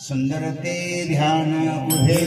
सुंदर ते ध्यान उभे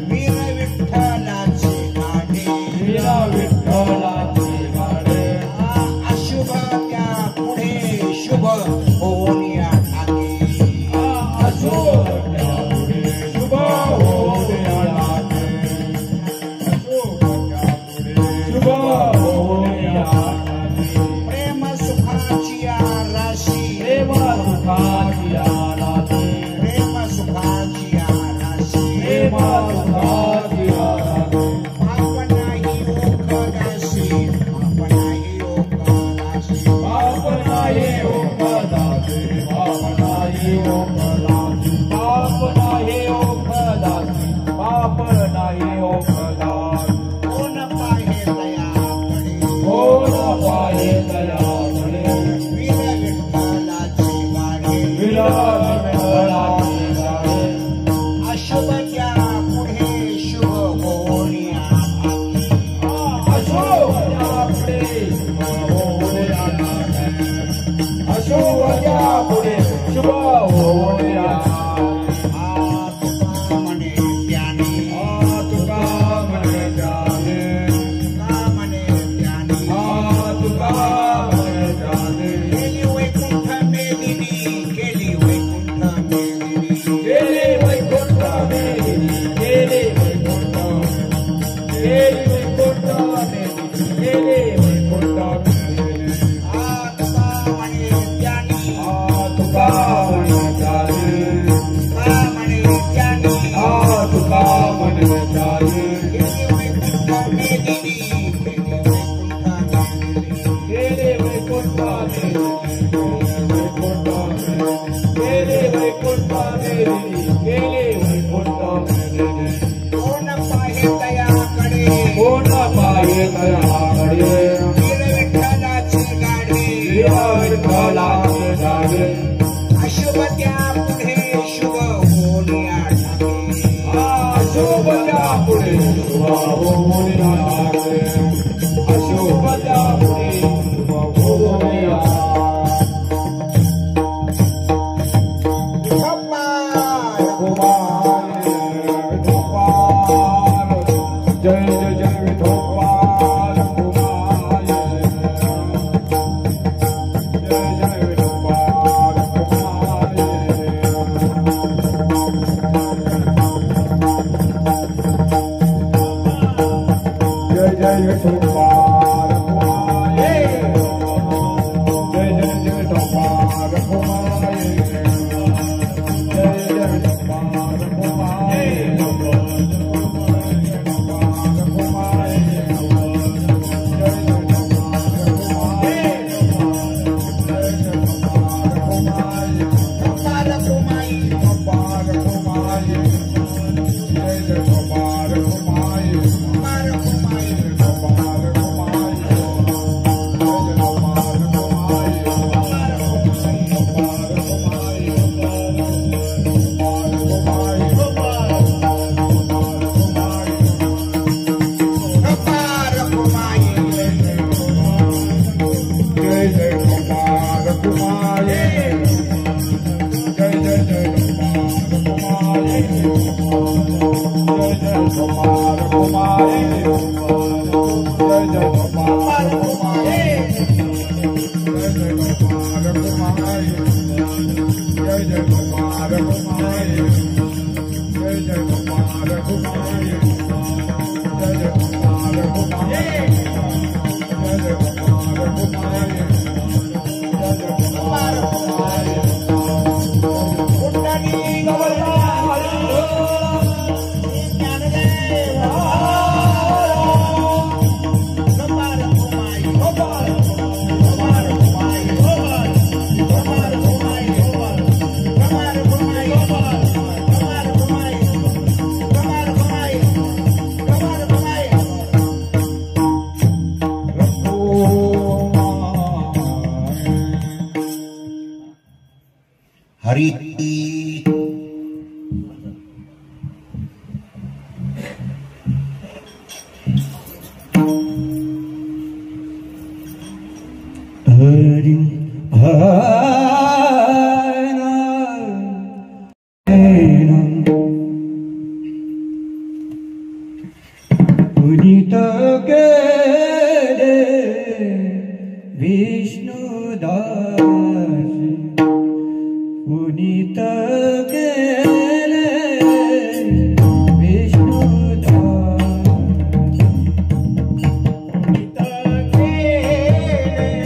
वीर विठ्ठलाचे गाणे प्रेम सुखाची राशी प्रेम सुखाची राशी प्रेम सुखाची राशी प्रेम सुखाची राशी पाप नाही ओखदासी पाप नाही ओखदासी पाप नाही ओखदासी पाप नाही ओखदासी पाप नाही ओखदासी पाप नाही ओखदासी कोण पाहे दयाकडे कोण पाहे दयाकडे वीर विठ्ठलाची गाणे विठ्ठलाची गाणे अशुभ त्या पुढे शुभ होण्या अशोभ्या पुढे शुभ होण्या म्हणे ज्ञानी तुका म्हणे जाणे का म्हणे ज्ञानी तुका म्हणे जाणे केली वैकुंठ मेदिनी केली वैकुंठ मेदिनी गेले वैकुंठ मेदिनी गेले वैकुंठ गेले वैकुंठ मेदिनी गेले वैकुंठ मेदिनी तुका म्हणे ज्ञानी तुका म्हणे जाणे का म्हणे ज्ञानी तुका म्हणे जाणे केली वैकुंठ मेदिनी केली वैकुंठ मेदिनी गेले वैकुंठ मेदिनी गेले वैकुंठ मेदिनी कोण पाहे दयाकडे कोण पाहे दयाकडे वीर विठ्ठलाची गाडी विठ्ठलाचे गाणे अशुभ त्या पुढे शुभ होण्या अशोभ्या पुढे शुभ होण्या अशोभ्या पुढे शुभ होण्या जय जय जय विठोबाल कुमार जय जय विठोबाल कुमार जय जय विठोबाल कुमार जय जय विठोबाल कुमार जय जय विठोबाल कुमार हरी हरि पुनीत केले विष्णुदास पुनीत केले विष्णुदास पुनीत केले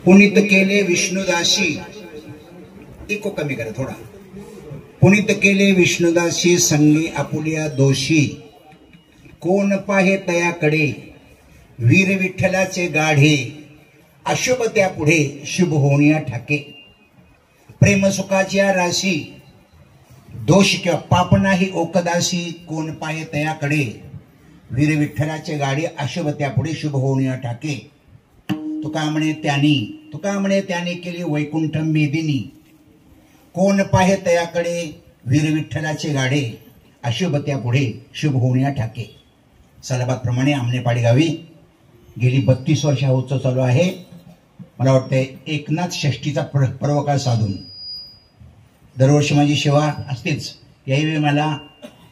पुनीत केले विष्णुदासी, इको कमी करा थोडा. पुनीत केले विष्णुदासी संगी आपुलिया दोषी, कोण पाहे तयाकडे वीर विठ्ठलाचे गाढे, अशुभ त्या पुढे शुभ होण्या ठाके. प्रेम सुखाच्या राशी दोष किंवा पाप नाही ओकदासी, कोण पाहे तयाकडे वीर विठ्ठलाचे गाढे, अशुभ त्या पुढे शुभ होण्या ठाके. तुका म्हणे त्याने केली वैकुंठ मेदिनी, कोण पाहे तयाकडे वीर विठ्ठलाचे गाडे, अशुभ त्या पुढे शुभ होण्या ठाके. सलाबादप्रमाणे आमनेपाडी गावी गेली 32 वर्ष हा उत्सव चालू आहे. मला वाटतंय एकनाथ षष्टीचा पर्वकाळ साधून दरवर्षी माझी सेवा असतेच. याही मला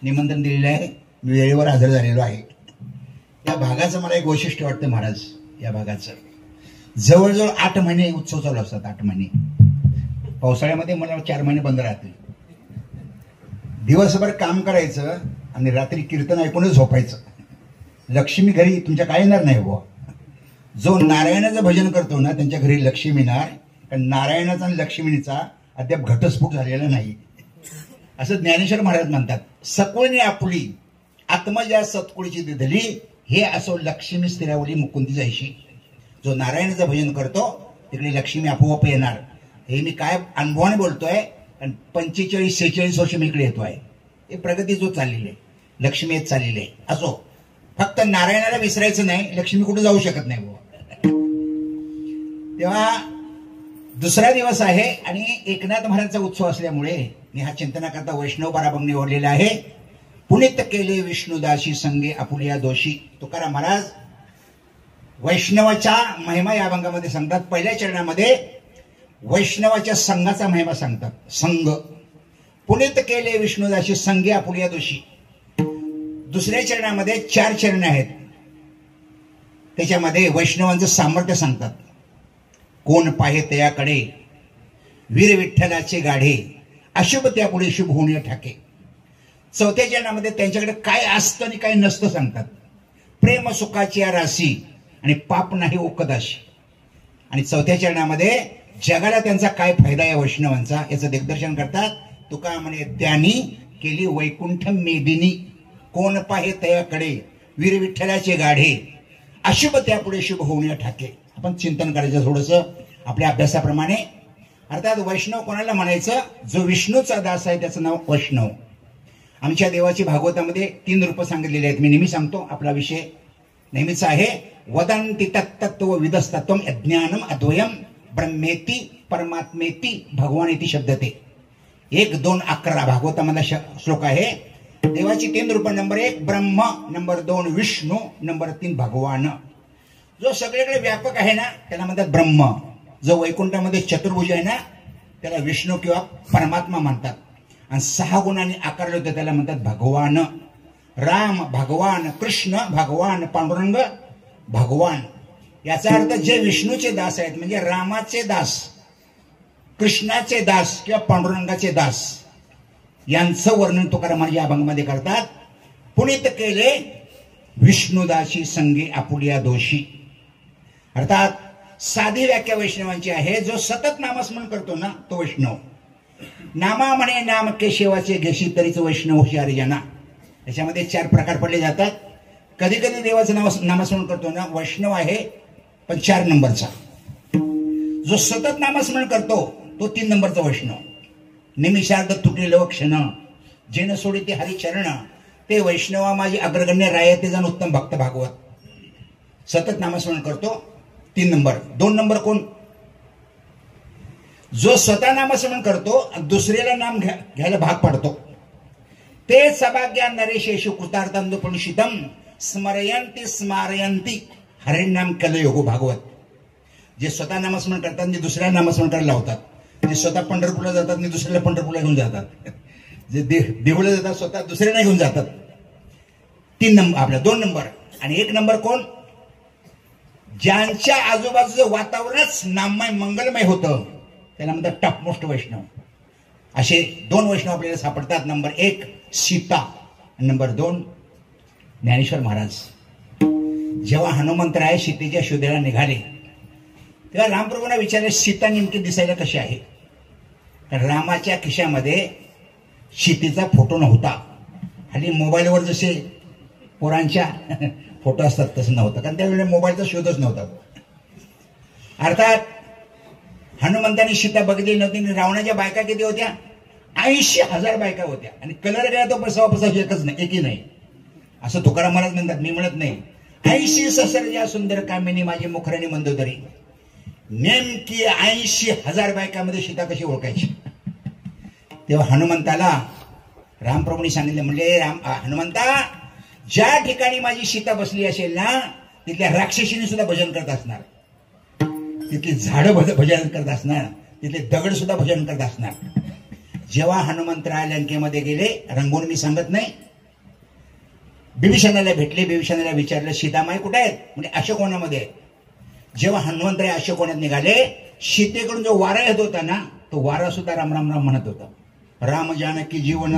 निमंत्रण दिलेलं आहे, मी वेळेवर हजर झालेलो आहे. या भागाचं मला एक वैशिष्ट्य वाटतं महाराज. या भागाचं जवळजवळ 8 महिने उत्सव चालू असतात. 8 महिने. पावसाळ्यामध्ये मला 4 महिने बंद राहते. दिवसभर काम करायचं आणि रात्री कीर्तन ऐकूनच झोपायचं. लक्ष्मी घरी तुमच्या काय येणार नाही बुवा. जो नारायणाचं भजन करतो ना त्यांच्या घरी लक्ष्मी येणार, कारण नारायणाचा आणि लक्ष्मीचा अद्याप घटस्फोट झालेला नाही असं ज्ञानेश्वर महाराज म्हणतात. सकुळने आपुली आत्मजा सतकुळीची दिधली हे असो लक्ष्मी स्थिरावली मुकुंदी जायशी. जो नारायणाचं भजन करतो तिकडे लक्ष्मी आपोआप येणार. हे मी काय अनुभवाने बोलतोय, कारण 45-46 वर्ष मी इकडे येतोय. हे प्रगती जो चाललेली आहे, लक्ष्मी येत चाललेली आहे. असो, फक्त नारायणाला विसरायचं नाही, लक्ष्मी कुठे जाऊ शकत नाही बुवा. तेव्हा दुसरा दिवस आहे आणि एकनाथ महाराजांचा उत्सव असल्यामुळे मी हा चिंतनाकरता वैष्णव पराभंग निवडलेला आहे. पुनित केले विष्णुदासी संगे आपुलिया दोषी. तुकाराम महाराज वैष्णवाच्या महिमा या अभंगामध्ये सांगतात. पहिल्या चरणामध्ये वैष्णवाच्या संघाचा महिमा सांगतात. संघ पुनित केले विष्णुदासी संगे आपुलिया दोषी. दुसऱ्या चरणामध्ये 4 चरण आहेत, त्याच्यामध्ये वैष्णवांचं सामर्थ्य सांगतात. कोण पाहे तयाकडे वीर विठ्ठलाचे गाढे अशुभ त्यापुढे शुभ होणे ठाके. चौथ्या चरणामध्ये त्यांच्याकडे काय असतं आणि काय नसतं सांगतात. प्रेम सुखाची राशी आणि पाप नाही ओकदाशी. आणि चौथ्या चरणामध्ये जगाला त्यांचा काय फायदा या वैष्णवांचा याचं दिग्दर्शन करतात. तुका म्हणे त्यांनी केली वैकुंठ मेदिनी. कोण पाहे तयाकडे वीर विठ्ठलाचे गाढे अशुभ त्यापुढे शुभ होणे ठाके. आपण चिंतन करायचं थोडंसं आपल्या अभ्यासाप्रमाणे. अर्थात वैष्णव कोणाला म्हणायचं? जो विष्णूचा दास आहे त्याचं नाव वैष्णव. आमच्या देवाची भागवतामध्ये 3 रूप सांगितलेली आहेत. मी नेहमी सांगतो, आपला विषय नेहमीचा आहे. वदंती तत्तत्व विदस्तत्वम अज्ञानम अद्वयम ब्रह्मेती परमात्मेती भगवानेती शब्दते. 1, 2, 11 भागवतामधला श्लोक आहे. देवाची 3 रूप. नंबर 1 ब्रह्म, नंबर 2 विष्णू, नंबर 3 भगवान. जो सगळीकडे व्यापक आहे ना त्याला म्हणतात ब्रह्म. जो वैकुंठामध्ये चतुर्भुज आहे ना त्याला विष्णू किंवा परमात्मा म्हणतात. आणि 6 गुणांनी आकारले होते त्याला म्हणतात भगवान. राम भगवान, कृष्ण भगवान, पांडुरंग भगवान. याचा अर्थ जे विष्णूचे दास आहेत म्हणजे रामाचे दास, कृष्णाचे दास किंवा पांडुरंगाचे दास यांचं वर्णन तुकाराम महाराज या अभंगामध्ये करतात. पुनित केले विष्णुदासी संगे आपुलिया दोषी. अर्थात साधी व्याख्या वैष्णवांची आहे. जो सतत नामस्मरण करतो ना तो वैष्णव. नामा म्हणे नाम केशवाचे घेशी तरीच वैष्णव हुशार जना. याच्यामध्ये 4 प्रकार पडले जातात. कधी कधी देवाचं नामस्मरण करतो ना वैष्णव आहे, पण 4 नंबरचा. जो सतत नामस्मरण करतो तो 3 नंबरचा वैष्णव. निमिषार्ध तुटलेलं क्षण जेन सोडी ते हरिचरण ते वैष्णवा माझी अग्रगण्य राय ते जण उत्तम भक्त भागवत. सतत नामस्मरण करतो 3 नंबर. 2 नंबर कोण? जो स्वतः नामस्मरण करतो दुसऱ्याला नाम घ्यायला भाग पाडतो. ते सभाग्या नरेशेषु कृतार्थांदुपनिषितम स्मरयंती स्मारयंती हरिनाम कलयोग भागवत. जे स्वतः नामस्मरण करतात आणि दुसऱ्या नामस्मरण करायला लावतात. जे स्वतः पंढरपूरला जातात आणि दुसऱ्याला पंढरपूरला घेऊन जातात. जे देहूला जातात स्वतः दुसऱ्याला घेऊन जातात. 3 नंबर आपल्या. 2 नंबर आणि 1 नंबर कोण? ज्यांच्या आजूबाजूचं वातावरणच नाममय मंगलमय होतं त्याला म्हणतात टॉप मोस्ट वैष्णव. असे 2 वैष्णव आपल्याला सापडतात. नंबर 1 सीता आणि नंबर 2 ज्ञानेश्वर महाराज. जेव्हा हनुमंतराय सीतेच्या शोधाला निघाले तेव्हा रामप्रभूंना विचारले सीता नेमकी दिसायला कशी आहे. रामाच्या खिशामध्ये सीतेचा फोटो नव्हता. हल्ली मोबाईलवर जसे पोरांच्या फोटो असतात तसं नव्हतं, कारण त्यावेळेला मोबाईलचा शोधच नव्हता. अर्थात हनुमंतांनी सीता बघितली नव्हती. रावणाच्या बायका किती होत्या? 80,000 बायका होत्या. आणि कलर गेला तो पसावा एकही नाही असं तुकाराम महाराज म्हणतात. मी म्हणत नाही. 80 ससर्जा सुंदर कामिनी माझी मुखराणी मंदोदरी. नेमकी 80,000 बायकामध्ये सीता कशी ओळखायची? तेव्हा हनुमंताला रामप्रभूंनी सांगितलं, म्हणले हनुमंता ज्या ठिकाणी माझी सीता बसली असेल ना तिथल्या राक्षसीने सुद्धा भजन करत असणार, तिथली झाडं भजन करत असणार, तिथले दगड सुद्धा भजन करत असणार. जेव्हा हनुमंतराय लंकेमध्ये गेले रंगून मी सांगत नाही, बिभीषणाला भेटले. बिभीषणाला विचारलं सीतामाई कुठे आहेत? म्हणजे अशोकवनामध्ये. जेव्हा हनुमंतराय अशोकवनात निघाले सीतेकडून जो वारा येत होता ना तो वारा सुद्धा राम राम राम म्हणत होता. राम जानकी जीवन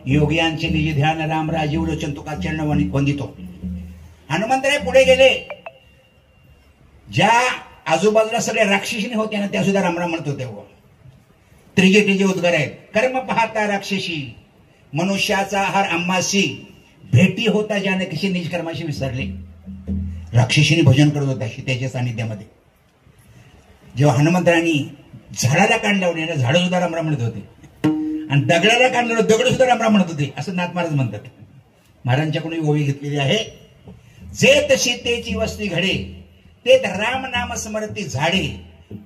योगियांचे निज ध्यान राम राजीव लोचन तुका चरण वंदितो. हनुमंतराय पुढे गेले. ज्या आजूबाजूला सगळे राक्षसीने होते ना, त्या सुद्धा रामराम म्हणत होते. त्रिजे उद्गार आहेत. कर्म पाहता राक्षसी, मनुष्याचा आहार आम्हासी, भेटी होता ज्याने कशी निष्कर्माशी विसरले. राक्षसीने भजन करत होता सीतेच्या सानिध्यामध्ये. जेव्हा हनुमंतराणी झाडाला कान लावले ना, झाडं सुद्धा रामराम म्हणत होते, आणि दगडाला कान लावलं, दगड सुद्धा रामराम म्हणत होते, असं नाथ महाराज म्हणतात. महाराजांच्याकडून ओवी घेतलेली आहे. जेत सीतेची वस्ती घडे, तेत राम नाम स्मरती झाडे,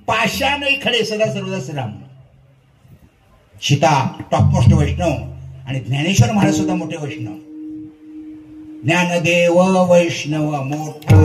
पाशानही खडे सदा सर्वदास राम. सीता टॉप मोस्ट वैष्णव, आणि ज्ञानेश्वर महाराज सुद्धा मोठे वैष्णव. ज्ञानदेव वैष्णव मोठा,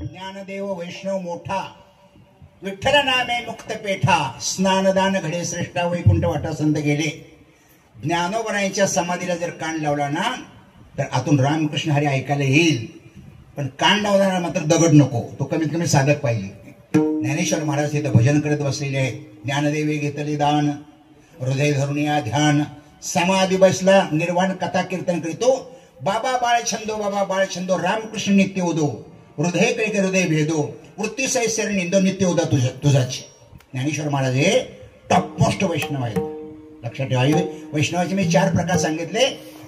ज्ञानदेव वैष्णव मोठा, विठ्ठल नामे मुक्त पेठा, स्नानदान घडे श्रेष्ठा, वैकुंठ वाटा संत गेले. ज्ञानोबरायांच्या समाधीला जर कान लावला ना, तर आतून रामकृष्ण हरी ऐकायला येईल. पण कान लावणारा मात्र दगड नको, तो कमीत कमी साधक पाहिजे. ज्ञानेश्वर महाराज इथं भजन करत बसलेले आहेत. ज्ञानदेवे घेतले दान, हृदय धरून या ध्यान, समाधी बसला निर्वाण कथा कीर्तन करीतो. बाबा बाळछंदो, बाबा बाळछंदो, रामकृष्ण नित्य उदो, हृदय कैके हृदय भेदो, वृत्ती सैसर निंदो नित्य उदा तुझाची. ज्ञानेश्वर महाराज हे टॉप मोस्ट वैष्णव आहेत. लक्षात ठेवा, वैष्णवाचे मी 4 प्रकार सांगितले.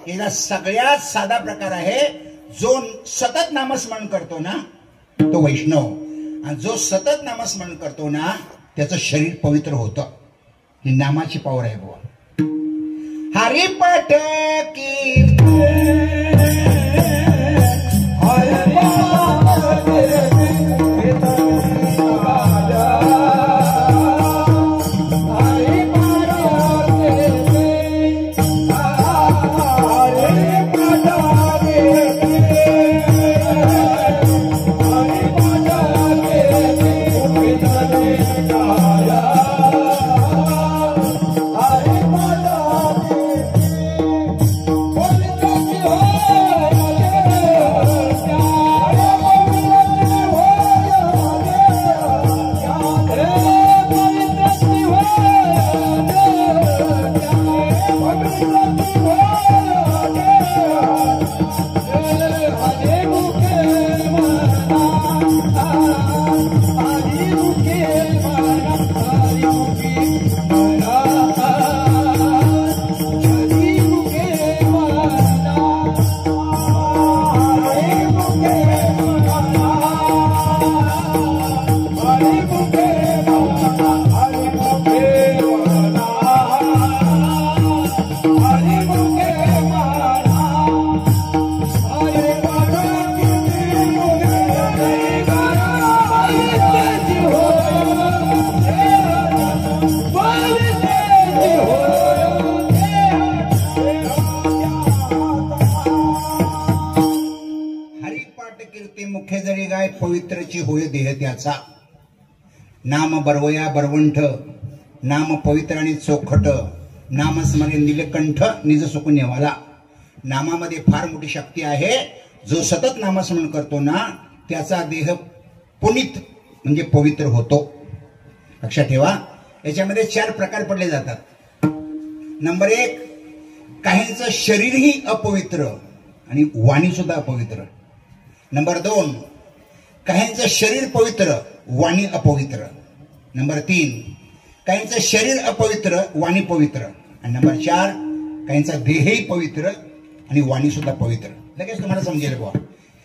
याला सगळ्यात साधा प्रकार आहे, जो सतत नामस्मरण करतो ना तो वैष्णव, आणि जो सतत नामस्मरण करतो ना त्याचं शरीर पवित्र होतं. ही नामाची पावर आहे बुवा. हरिपाठ की पवित्रची होय देह त्याचा. नाम बरवया बरवंठ, नाम पवित्र आणि चोखट, नाम स्मरे नीलकंठ निज सुकून येवाला. नामामध्ये फार मोठी शक्ती आहे. जो सतत नामस्मरण करतो ना त्याचा देह पुनीत म्हणजे पवित्र होतो. लक्षात ठेवा, याच्यामध्ये 4 प्रकार पडले जातात. नंबर 1, काहींचं शरीरही अपवित्र आणि वाणी सुद्धा अपवित्र. नंबर 2, काहींचं शरीर पवित्र, वाणी अपवित्र. नंबर 3, काहींचं शरीर अपवित्र, वाणी पवित्र. आणि नंबर 4, काहींचा देहही पवित्र आणि वाणी सुद्धा पवित्र. लगेच तुम्हाला समजेल बुवा.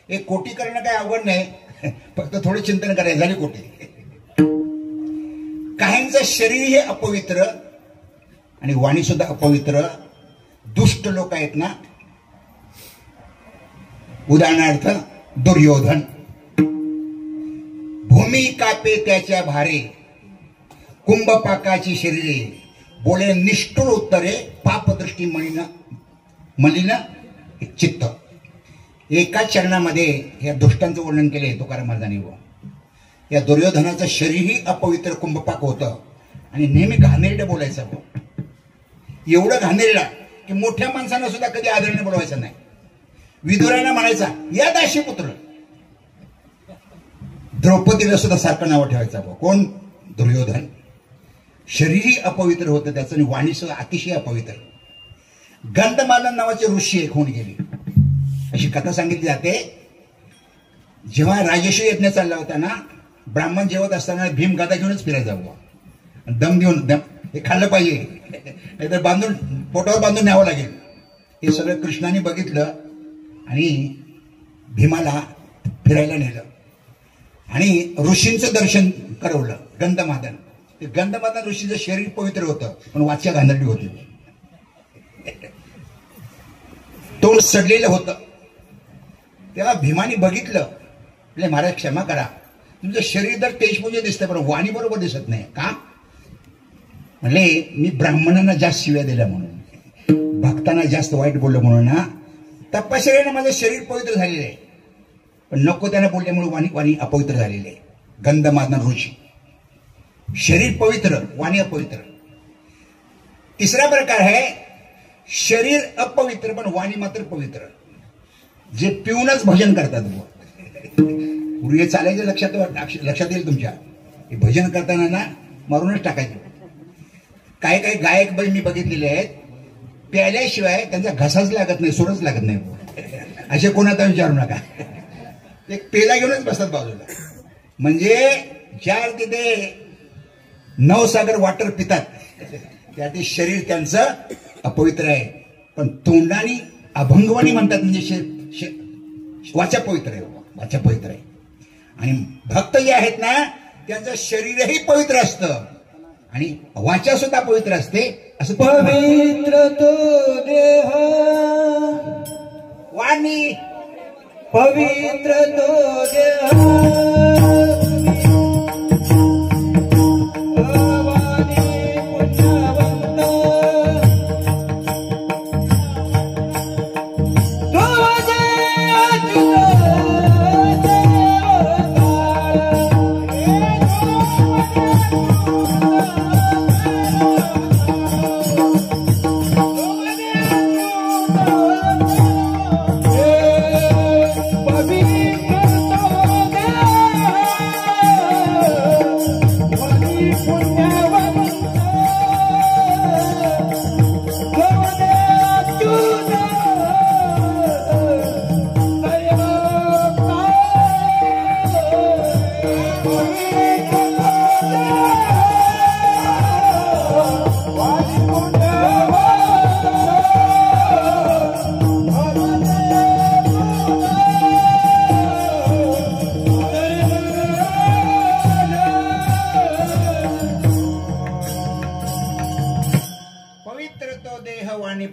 एक कोटी करणं काय अवघड नाही, फक्त थोडे चिंतन करायचं झाली कोटी. काहींचं शरीर हे अपवित्र आणि वाणी सुद्धा अपवित्र. दुष्ट लोक आहेत ना, उदाहरणार्थ दुर्योधन. भूमी कापे त्याच्या भारे, कुंभपाकाची शरीरे, बोले निष्ठुर उत्तरे, पापदृष्टी मलिन चित्त. एका चरणामध्ये या दुष्टांचं वर्णन केले तुकाराम महाराजांनी. या दुर्योधनाचं शरीरही अपवित्र कुंभपाक होतं आणि नेहमी घाणेरडं बोलायचं. एवढं घाणेरडा की मोठ्या माणसांना सुद्धा कधी आदरणीय बोलवायचं नाही. विदुरांना म्हणायचा या दाशी पुत्र. द्रौपदीला सुद्धा सारखं नाव ठेवायचं. कोण? दुर्योधन. शरीरही अपवित्र होतं त्याचं आणि वाणी सुद्धा अतिशय अपवित्र. गंधमादन नावाचे ऋषी एक होऊन गेली. अशी कथा सांगितली जाते. जेव्हा राजश्री यज्ञ चालला होता ना, ब्राह्मण जेवत असताना भीम गादा घेऊनच फिरायचा. दम देऊन हे खाल्लं पाहिजे, नाहीतर बांधून पोटावर बांधून न्यावं लागेल. हे सगळं कृष्णाने बघितलं आणि भीमाला फिरायला नेलं आणि ऋषींचं दर्शन करवलं. गंधमादन. ते गंधमादन ऋषीचं शरीर पवित्र होतं पण वाच्या घाणेरडी होती. तोंड सडलेलं होतं. तेव्हा भीमाने बघितलं, म्हणजे महाराज क्षमा करा, तुमचं शरीर तर तेजपुंज दिसतंय पण वाणी बरोबर दिसत नाही का? म्हणले मी ब्राह्मणांना जास्त शिव्या दिल्या म्हणून, भक्तांना जास्त वाईट बोललो म्हणून ना. तपश्चर्याने माझं शरीर पवित्र झालेलं आहे पण नको त्यांना बोलल्यामुळे वाणी अपवित्र झालेली आहे. गंधमादन ऋषी. शरीर पवित्र, वाणी अपवित्र. तिसरा प्रकार आहे शरीर अपवित्र पण वाणी मात्र पवित्र. जे पिऊनच भजन करतात. पूर्वी चालायचं लक्षात येईल तुमच्या. हे भजन करताना ना मारूनच टाकायचं. काही काही गायक बाई मी बघितलेले आहेत, प्यायल्याशिवाय त्यांचा घसाच लागत नाही, सूरच लागत नाही. असे कोणाचा विचारू नका. ते पेला घेऊनच बसतात बाजूला. म्हणजे ज्या तिथे नवसागर वाटर पितात त्या ते शरीर त्यांचं अपवित्र आहे पण तोंडाने अभंगवाणी म्हणतात. म्हणजे वाचा पवित्र आहे. वाचा पवित्र आहे. आणि भक्त जे आहेत ना त्यांचं शरीरही पवित्र असतं आणि वाचा सुद्धा पवित्र असते. असं पवित्र तो देह, वाणी पवित्र तो देह,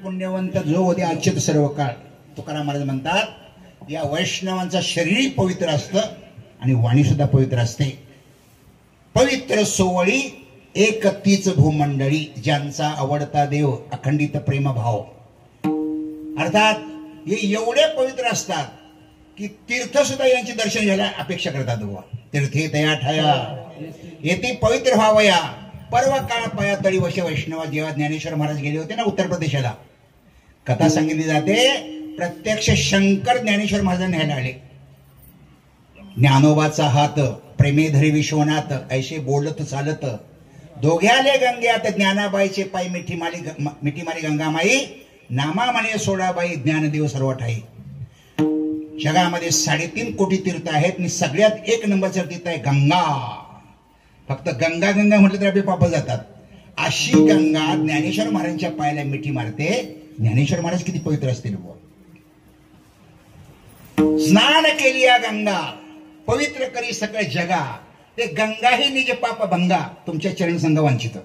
पुण्यवंत जो होते अच्युत सर्व काळ. तुकाराम महाराज म्हणतात या वैष्णवांचं शरीर पवित्र असतं आणि वाणी सुद्धा पवित्र असते. पवित्र सोवळी एक तीच भूमंडळी, ज्यांचा आवडता देव अखंडित प्रेमभाव. अर्थात हे एवढे पवित्र असतात की तीर्थ सुद्धा यांचे दर्शन घ्यायला अपेक्षा करतात. तीर्थे तया ठया येथे पवित्र व्हावया, परवा काळ पाया तळी वशे वैष्णवा. जेव्हा ज्ञानेश्वर महाराज गेले होते ना उत्तर प्रदेशाला, कथा सांगितली जाते प्रत्यक्ष शंकर ज्ञानेश्वर महाराजांना न्यायला आले. ज्ञानोबाचा हात प्रेमे धरी विश्वनाथ, ऐसे बोलत चालत दोघ्याले गंग्यात. ज्ञानाबाईचे पाय मिठी मारी गंगामाई, नामा म्हणे सोडाबाई ज्ञानदेव सर्व ठाई. जगामध्ये 3.5 कोटी तीर्थ आहेत आणि सगळ्यात 1 नंबरचं तीर्थ आहे गंगा. फक्त गंगा गंगा म्हटलं तर आपले पाप जातात. अशी गंगा ज्ञानेश्वर महाराजांच्या पायाला मिठी मारते. ज्ञानेश्वर महाराज किती पवित्र असतील बुवा. स्नान केली या गंगा पवित्र करी सकळ जगा, ते गंगा ही निज पाप भंगा, तुमच्या चरण संग वांछित.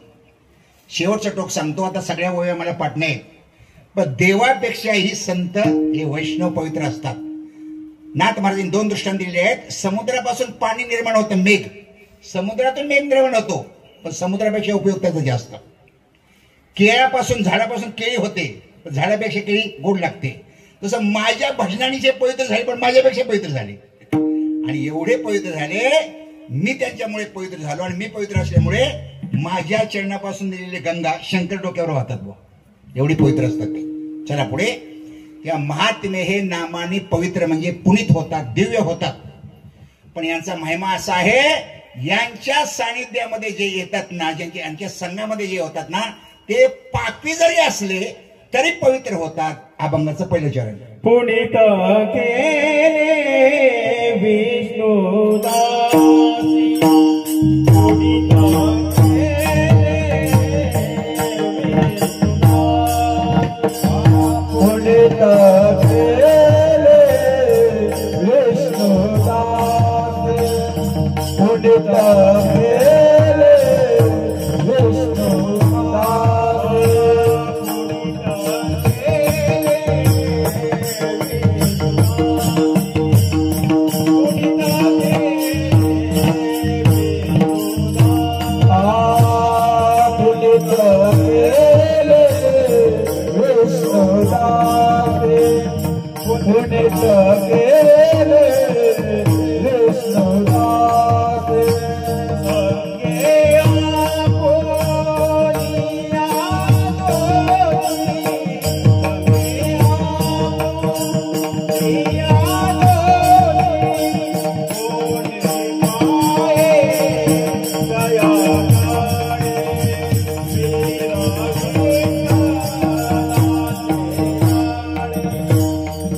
शेवटचं टोक सांगतो. आता सगळ्या ओव्या मला पाठ नाहीत, पण देवापेक्षाही संत हे वैष्णव पवित्र असतात. नाथ महाराजांनी 2 दृष्टांत दिलेले आहेत. समुद्रापासून पाणी निर्माण होतं, मेघ. समुद्रातून मेघ निर्माण होतो, पण समुद्रापेक्षा उपयोग त्याचा जास्त. केळापासून झाडापासून केळी होते, पण झाडापेक्षा केळी गोड लागते. तसं माझ्या भजनाने जे पवित्र झाले, पण माझ्यापेक्षा पवित्र झाले. आणि एवढे पवित्र झाले, मी त्यांच्यामुळे पवित्र झालो. आणि मी पवित्र असल्यामुळे माझ्या चरणापासून दिलेले गंगा शंकर डोक्यावर वाहतात बुवा. एवढी पवित्र असतात ते. चला पुढे. या महात्म्य हे नामाने पवित्र म्हणजे पुनीत होतात, दिव्य होतात. पण यांचा महिमा असा आहे, यांच्या सानिध्यामध्ये जे येतात ना, यांच्या संघामध्ये जे होतात ना, ते पापी जरी असले तरी पवित्र होतात. अभंगाचं पहिलं चरण. पुनीत केले विष्णुदासी, पुनीत पुनीत केले विष्णुदासी, पुनीत केले विष्णुदासी, पुनीत केले विष्णुदासी,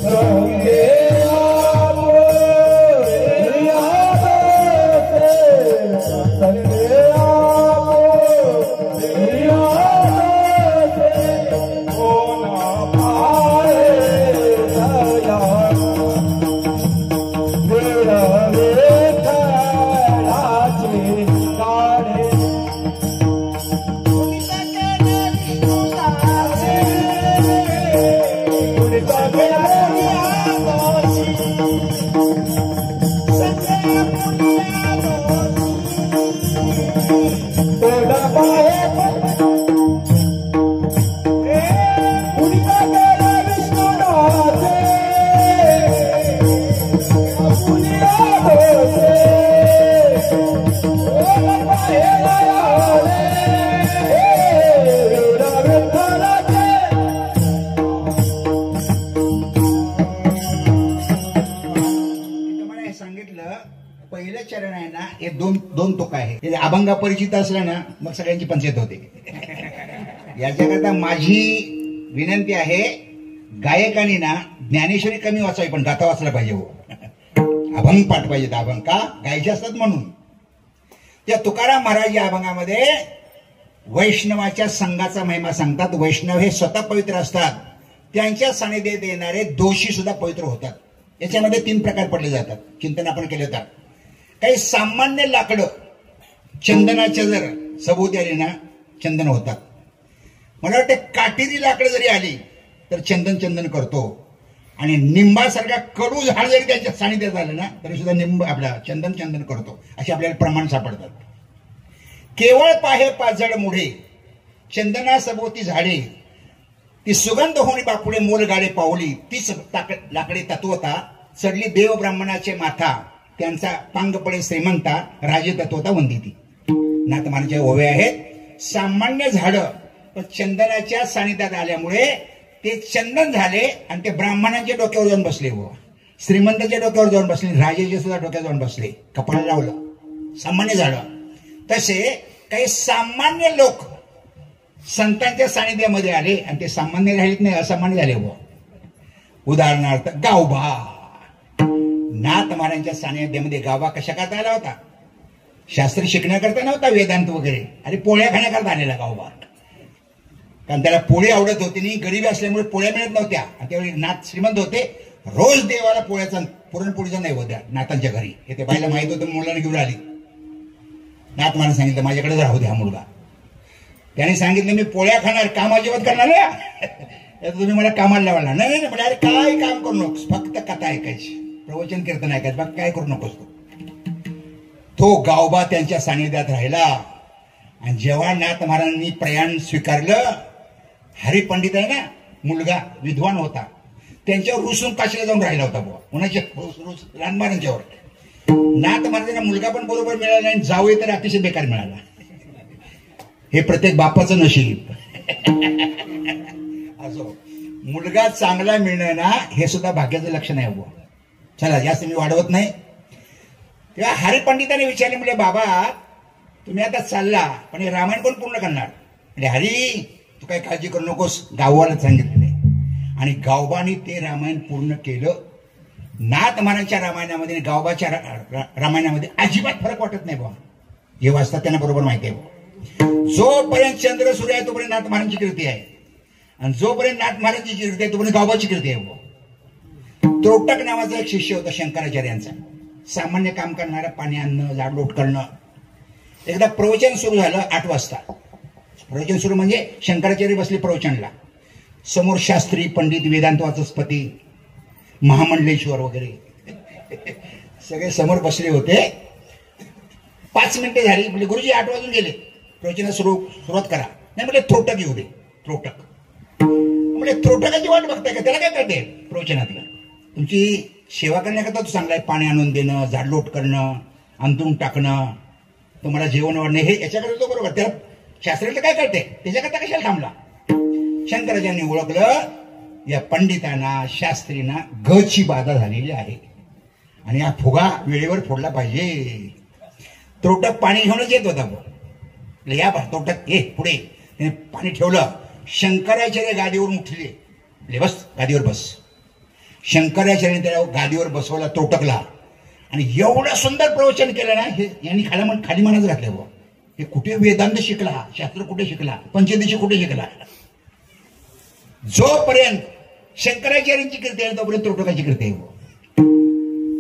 संगे आपोलिया पहिलं चरण आहे ना, हे दोन तुका आहे. अभंगा परिचित असला ना, मग सगळ्यांची पंचायत होते. याच्याकरता माझी विनंती आहे, गायकांनी ना ज्ञानेश्वरी कमी वाचावी, पण गाता वाचला पाहिजे. हो, अभंग पाठ पाहिजे. अभंग का गायचे असतात म्हणून. त्या तुकाराम महाराज या अभंगामध्ये वैष्णवाच्या संघाचा महिमा सांगतात. वैष्णव हे स्वतः पवित्र असतात, त्यांच्या सानिध्यात येणारे दोषी सुद्धा पवित्र होतात. याच्यामध्ये 3 प्रकार पडले जातात. चिंतन आपण केले तर काही सामान्य लाकडं चंदनाच्या जर सभोवती आली ना, चंदन होतात. मला वाटतं काटेरी लाकडं जरी आली तर चंदन करतो. आणि निंबासारखा कडू झाड जरी त्यांच्या सानिध्यात आलं ना, तरी सुद्धा निंब आपला चंदन करतो. असे आपल्याला प्रमाण सापडतात. केवळ पाहे पाजळ मुढे चंदना सभोवती झाडे, ती सुगंध होणी बापुडे मोल गाडे पावली, तीच लाकडे तत्वता चढली देव ब्राह्मणाचे माथा, त्यांचा पांग पडे श्रीमंता राजे तत्वता वंदिती. नाथ महाराजांच्या ओव्या आहेत. सामान्य झाडं पण चंदनाच्या सानिध्यात आल्यामुळे ते चंदन झाले आणि ते ब्राह्मणांच्या डोक्यावर जाऊन बसले. व श्रीमंताच्या डोक्यावर जाऊन बसले, राजेच्या सुद्धा डोक्यावर जाऊन बसले, कपाळाला लावलं. सामान्य झाडं. तसे काही सामान्य लोक संतांच्या सानिध्यामध्ये आले आणि ते सामान्य राहिलेत नाही, असामान्य झाले. व उदाहरणार्थ गावबा. नाथ महाराजांच्या सानिध्यामध्ये गावबा कशा करता आला होता? शास्त्र शिकण्याकरता नव्हता वेदांत वगैरे, अरे पोळ्या खाण्याकरता आलेला गावबा. कारण त्याला पोळी आवडत होती नाही, गरीबी असल्यामुळे पोळ्या मिळत नव्हत्या. आणि त्यावेळी नाथ श्रीमंत होते, रोज देवाला पोळ्याचा पुरणपोळीचा नैवेद्य नाथांच्या घरी. हे ते बाईला माहित होतं, मुलाने घेऊन आली. नाथ मला सांगितलं माझ्याकडेच राहू दे हा मुलगा. त्याने सांगितलं मी पोळ्या खाणार, काम अजिबात करणार नाही, तुम्ही मला कामाला लावला. नाही नाही म्हणजे अरे काय काम करू नकोस, फक्त कथा ऐकायची, प्रवचन कीर्तन ऐकायचं, बाकी काय करू नकोस. तो गावबा त्यांच्या सानिध्यात राहिला. आणि जेव्हा नाथ महाराजांनी प्रयाण स्वीकारलं, हरिपंडित आहे ना मुलगा, विद्वान होता, त्यांच्यावर रुसून काशीला जाऊन राहिला होता बुवा. कोणाच्या लहान महाराजांच्यावर. नाथ महाराजांना मुलगा पण बरोबर मिळाला नाही, जावई तर अतिशय बेकार मिळाला. हे प्रत्येक बापाचं नशीब. असो, मुलगा चांगला मिळणं ना हे सुद्धा भाग्याचं लक्षण आहे बुवा. चला जास्त मी वाढवत नाही. तेव्हा हरिपंडिताने विचारले, म्हणजे बाबा तुम्ही आता चालला, पण हे रामायण कोण पूर्ण करणार? म्हणजे हरी तू काही काळजी करू नकोस, गाववाला सांगितलेलं आहे. आणि गावबाने ते रामायण पूर्ण केलं. नाथ महाराजांच्या रामायणामध्ये गावबाच्या रामायणामध्ये अजिबात फरक वाटत नाही बाबा. हे वाचतात त्यांना बरोबर माहिती आहे. जोपर्यंत चंद्र सूर्य आहे तोपर्यंत नाथ महाराजांची कीर्ती आहे, आणि जोपर्यंत नाथ महाराजांची कीर्ती आहे तोपर्यंत गावबाची कीर्ती आहे. त्रोटक नावाचा एक शिष्य होता शंकराचार्यांचा, सामान्य काम करणारा, पाणी आणणं, झाडलोट करणं. एकदा प्रवचन सुरू झालं 8 वाजता. प्रवचन सुरू म्हणजे शंकराचार्य बसले प्रवचनला, समोर शास्त्री, पंडित, वेदांत वाचस्पती, महामंडलेश्वर वगैरे सगळे समोर बसले होते. 5 मिनिटे झाली, म्हणजे गुरुजी 8 वाजून गेले, प्रवचन सुरुवात करा. नाही म्हणजे त्रोटक येऊ दे. त्रोटक म्हणजे त्रोटकाची वाट बघताय का? त्याला काय कळते प्रवचनातलं? तुमची सेवा करण्याकरता तो चांगला आहे, पाणी आणून देणं, झाडलोट करणं, अंतरून टाकणं, तुम्हाला जेवण वाढणे, हे याच्याकडे तो बरोबर. त्याला शास्त्राला काय कळते, त्याच्याकरता कशाला थांबला? शंकराचार्यांनी ओळखलं, या पंडितांना, शास्त्रींना गची बाधा झालेली आहे, आणि हा फुगा वेळेवर फोडला पाहिजे. त्रोटक पाणी घेऊनच येत होता. या त्रोटक ये पुढे, त्याने पाणी ठेवलं. शंकराचार्य गादीवरून उठले, बस गादीवर बस. शंकराचार्याने त्याला गादीवर बसवला त्रोटकला, आणि एवढं सुंदर प्रवचन केलं ना, हे यांनी खाली मनाच घातलं. हे कुठे वेदांत शिकला, शास्त्र कुठे शिकला, पंचदशी कुठे शिकला? जोपर्यंत शंकराचार्यांची कीर्ती आहे तोपर्यंत त्रोटकाची कीर्ती आहे.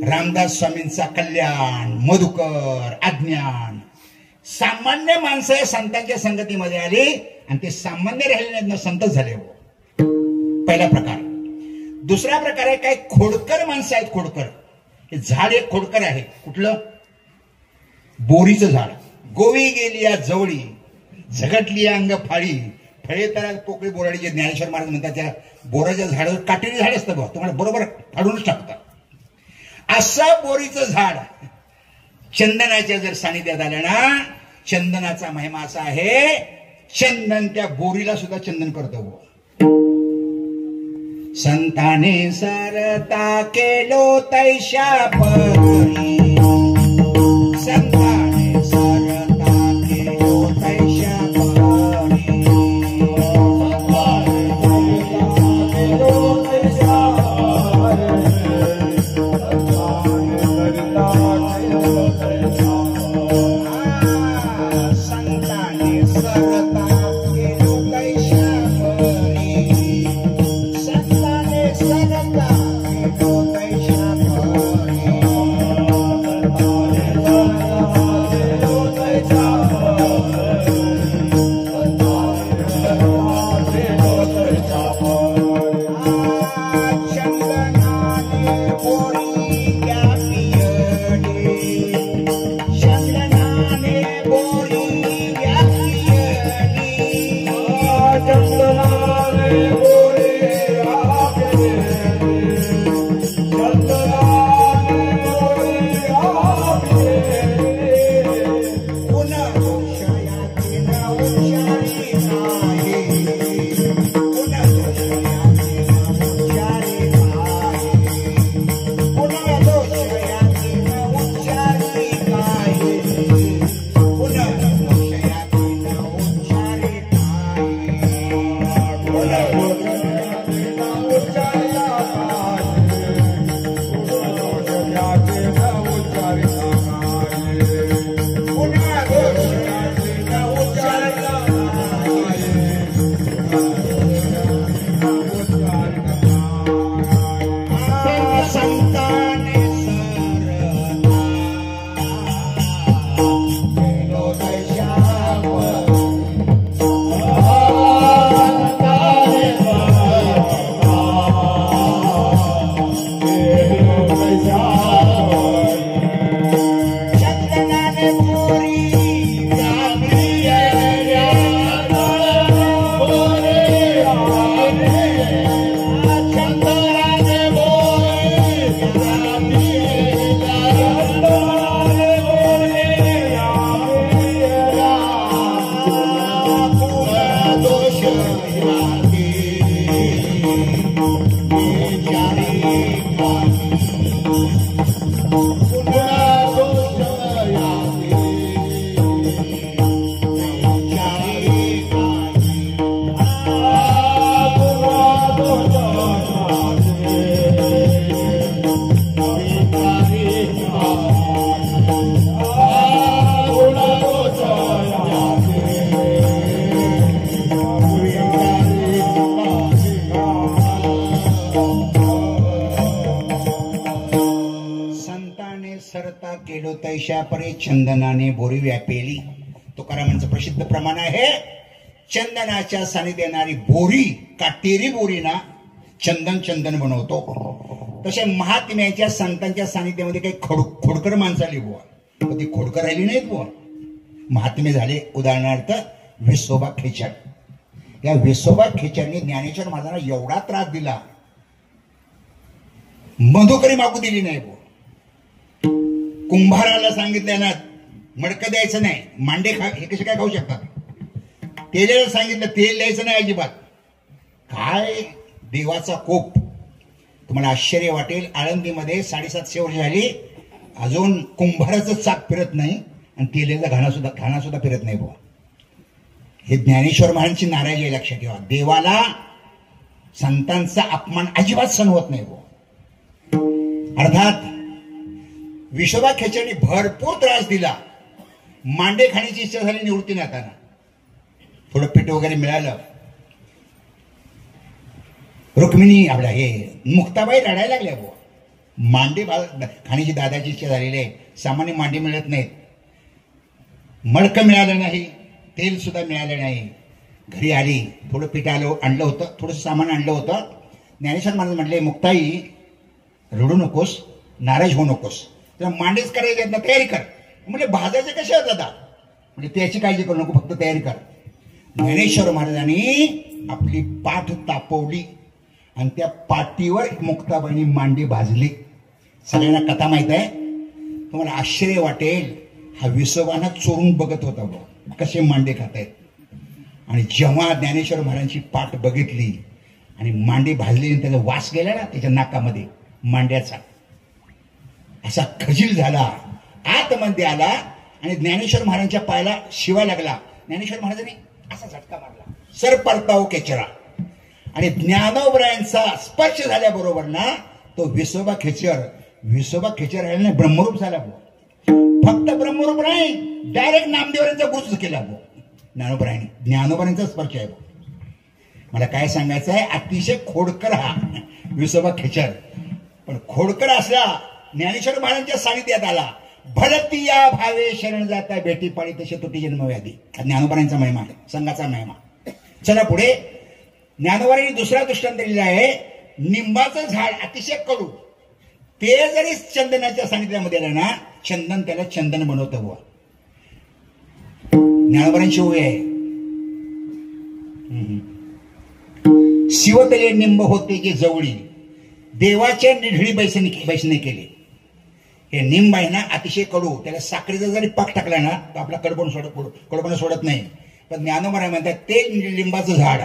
रामदास स्वामींचा कल्याण, मधुकर, अज्ञान, सामान्य माणसं संतांच्या संगतीमध्ये आली आणि ते सामान्य राहिले नाहीत ना, संतच झाले. पहिला प्रकार. दुसरा प्रकार आहे काय, खोडकर माणसं आहेत. खोडकर हे झाड एक खोडकर आहे. कुठलं? बोरीचं झाड. गोवी गेली या जवळी, झगटली अंग फाळी, फळे तर पोकळी बोराडी. जे ज्ञानेश्वर महाराज म्हणतात, त्या बोराच्या झाडावर काटेरी झाड असतं बघ, तुम्हाला बरोबर फाडूनच टाकतात. असं बोरीचं झाड चंदनाच्या जर सानिध्यात आलं ना, चंदनाचा महिमा असा आहे, चंदन त्या बोरीला सुद्धा चंदन करतो. संताने सरता केलो तैशा परी, संताने सरता केलो तैशा परी, संताने सरता केलो तैशा परी, संताने सरता केलो तैशा परी. तैशा परे चंदनाने बोरी व्यापेली. तुकारामांचं प्रसिद्ध प्रमाण आहे, चंदनाच्या सानिध्यात येणारी बोरी, काटेरी बोरी ना चंदन चंदन बनवतो. तसे महात्म्याच्या संतांच्या सानिध्यामध्ये काही खोडकर माणसं आली बुवा, पण ती खोडकर राहिली नाहीत बुवा, महात्मे झाले. उदाहरणार्थ विसोबा खेचर. या विसोबा खेचरने ज्ञानेश्वर महाराजांना एवढा त्रास दिला, मधुकरी मागू दिली नाही बुवा. कुंभाराला सांगितलं ना मडकं द्यायचं नाही, मांडे हे कसे काय खाऊ शकतात. तेलाला सांगितलं तेल द्यायचं नाही अजिबात. काय देवाचा कोप. तुम्हाला आश्चर्य वाटेल, आळंदीमध्ये 750 वर्ष झाली अजून कुंभाराचं चाक फिरत नाही आणि तेलाचा घाणा सुद्धा फिरत नाही बुवा. हे ज्ञानेश्वर महाराजांची नाराजी आहे, लक्षात ठेवा. देवाला संतांचा अपमान अजिबात सहन होत नाही बुवा. अर्थात विसोबा खेचरने भरपूर त्रास दिला. मांडे खाण्याची इच्छा झाली निवृत्ती नाताना. थोडं पीठ वगैरे मिळालं. रुक्मिणी आपल्या हे मुक्ताबाई रडायला लागल्या बुवा. मांडे खाण्याची दादाची इच्छा झालेली आहे. सामान्य मांडे मिळत नाहीत, मडकं मिळालं नाही, तेल सुद्धा मिळालं नाही. घरी आली, थोडं पीठ आणलं होतं, थोडंसं सामान आणलं होतं. ज्ञानेश्वर महाराज म्हटले, मुक्ताई रडू नकोस, नाराज होऊ नकोस, तुला मांडेच करायचे आहेत ना, तयारी कर. म्हणजे भाजायचे कसे आहेत दादा, म्हणजे त्याची काळजी करू नको, फक्त तयारी कर. ज्ञानेश्वर महाराजांनी आपली पाठ तापवली आणि त्या पाठीवर मुक्ताबाईंनी मांडी भाजली. सगळ्यांना कथा माहित आहे. तुम्हाला आश्चर्य वाटेल, हा विसोबाना चोरून बघत होता बघ कसे मांडे खात आहेत. आणि जेव्हा ज्ञानेश्वर महाराजांची पाठ बघितली आणि मांडी भाजली आणि त्याचा वास गेला ना त्याच्या नाकामध्ये मांड्याचा, असा खजील झाला, आतमध्ये आला आणि ज्ञानेश्वर महाराजांच्या पायाला शिवा लागला. ज्ञानेश्वर महाराजांनी असा झटका मारला, सर परताव केचरा. आणि ज्ञानोबरायांचा स्पर्श झाल्याबरोबर ना तो विसोबा खेचर राहिला नाही, ब्रह्मरूप झाला भाऊ. फक्त ब्रह्मरूप नाही, डायरेक्ट नामदेवरांचा गुरुच केला भाऊ. ज्ञानोबरायांचा स्पर्श आहे भाऊ. मला काय सांगायचं आहे, अतिशय खोडकर हा विसोबा खेचर. पण खोडकर असला ज्ञानेश्वर महाराजांच्या सानिध्यात आला, भरतिया भावे शरण जाता भेटी पाळी तसे तुटी जन्मव्याधी. ज्ञानोबरांचा महिमा आहे, संघाचा महिमा. चला पुढे. ज्ञानोबरांनी दुसरा दृष्टांत दिलेला आहे, निंबाचं झाड अतिशय कडू, ते जरी चंदनाच्या सानिध्यामध्ये आलं ना, चंदन त्याला चंदन बनवतं बुवा. ज्ञानोबरांची ओवी आहे, शिवतले निंब होते की जवळी, देवाच्या निढळी बैसने केले. हे निंब आहे ना अतिशय कडू, त्याला साखरेचा जरी पाक टाकला ना तर आपला कडपण सोडत नाही. पण ज्ञानोबराय म्हणतात ते लिंबाचं झाड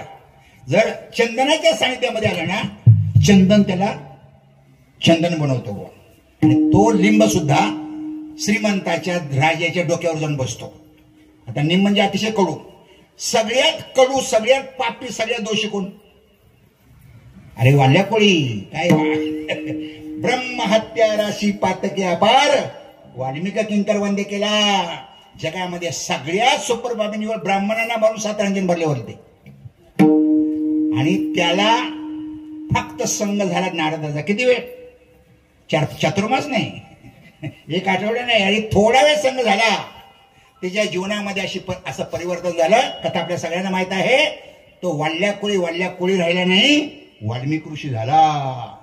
जर चंदनाच्या सानिध्यामध्ये आलं ना, चंदन त्याला चंदन बनवतो. आणि तो लिंब सुद्धा श्रीमंताच्या राजाच्या डोक्यावर जाऊन बसतो. आता निंब म्हणजे अतिशय कडू, सगळ्यात कडू, सगळ्यात पापी, सगळ्यात दोषी कोण? अरे वाल्या कोळी काय ब्रह्महत्या राशी पातकी अपार, वाल्मिका किंकर वंदे केला. जगामध्ये सगळ्यात सुपर बाबींवर ब्राह्मणांना मारून 7 रंजन भरले होते. आणि त्याला फक्त संघ झाला नारदाचा. किती वेळ? चातुर्मास नाही, 1 आठवडा नाही, आणि थोडा वेळ संघ झाला. त्याच्या जीवनामध्ये असं परिवर्तन झालं. कथा आपल्या सगळ्यांना माहित आहे. तो वाल्या कोळी राहिला नाही, वाल्मिकी ऋषी झाला.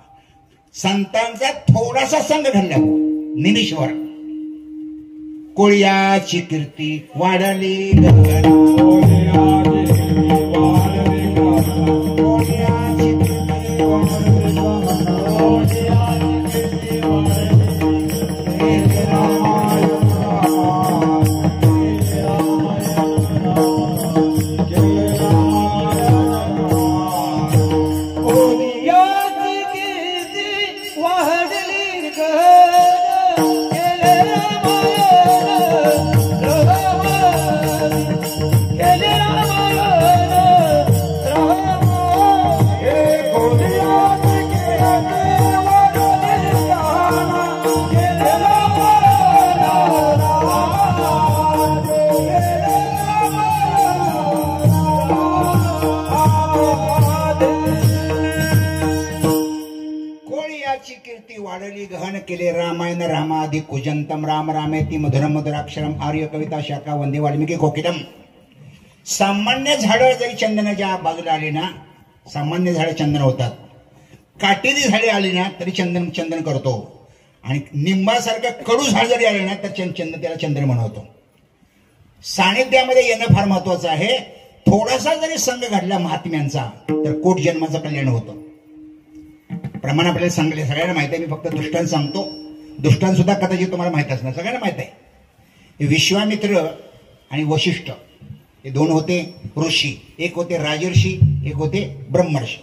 संतांचा थोडासा संघ घडला निमिषवर. कोळ्याची कीर्ती वाढली रामाची कीर्ती वाढली गहन केले रामायण रामाधिक कुजंतम राम रामेती मधुरम मधुराक्षरम आर्य कविता शाखा वंदे वाल्मिकी कोकिलम. सामान्य झाडं जरी चंदनाच्या बाजूला आली ना, सामान्य झाडं चंदन होतात. काटेरी झाडे आली ना तरी चंदन चंदन करतो. आणि निंबासारखं कडू झाड जरी आले ना तर चंदन त्याला चंदन म्हणवतो. सानिध्यामध्ये येणं फार महत्वाचं आहे. थोडासा जरी संघ घडला महात्म्यांचा तर कोट जन्माचं कल्याण होतं. प्रमाण आपल्याला सांगले सगळ्यांना माहित आहे. मी फक्त दृष्टांत सांगतो. दृष्टांत सुद्धा कदाचित तुम्हाला माहित असणार, सगळ्यांना माहित आहे. विश्वामित्र आणि वशिष्ठ हे दोन होते ऋषी. एक होते राजर्षी, एक होते ब्रह्मर्षी.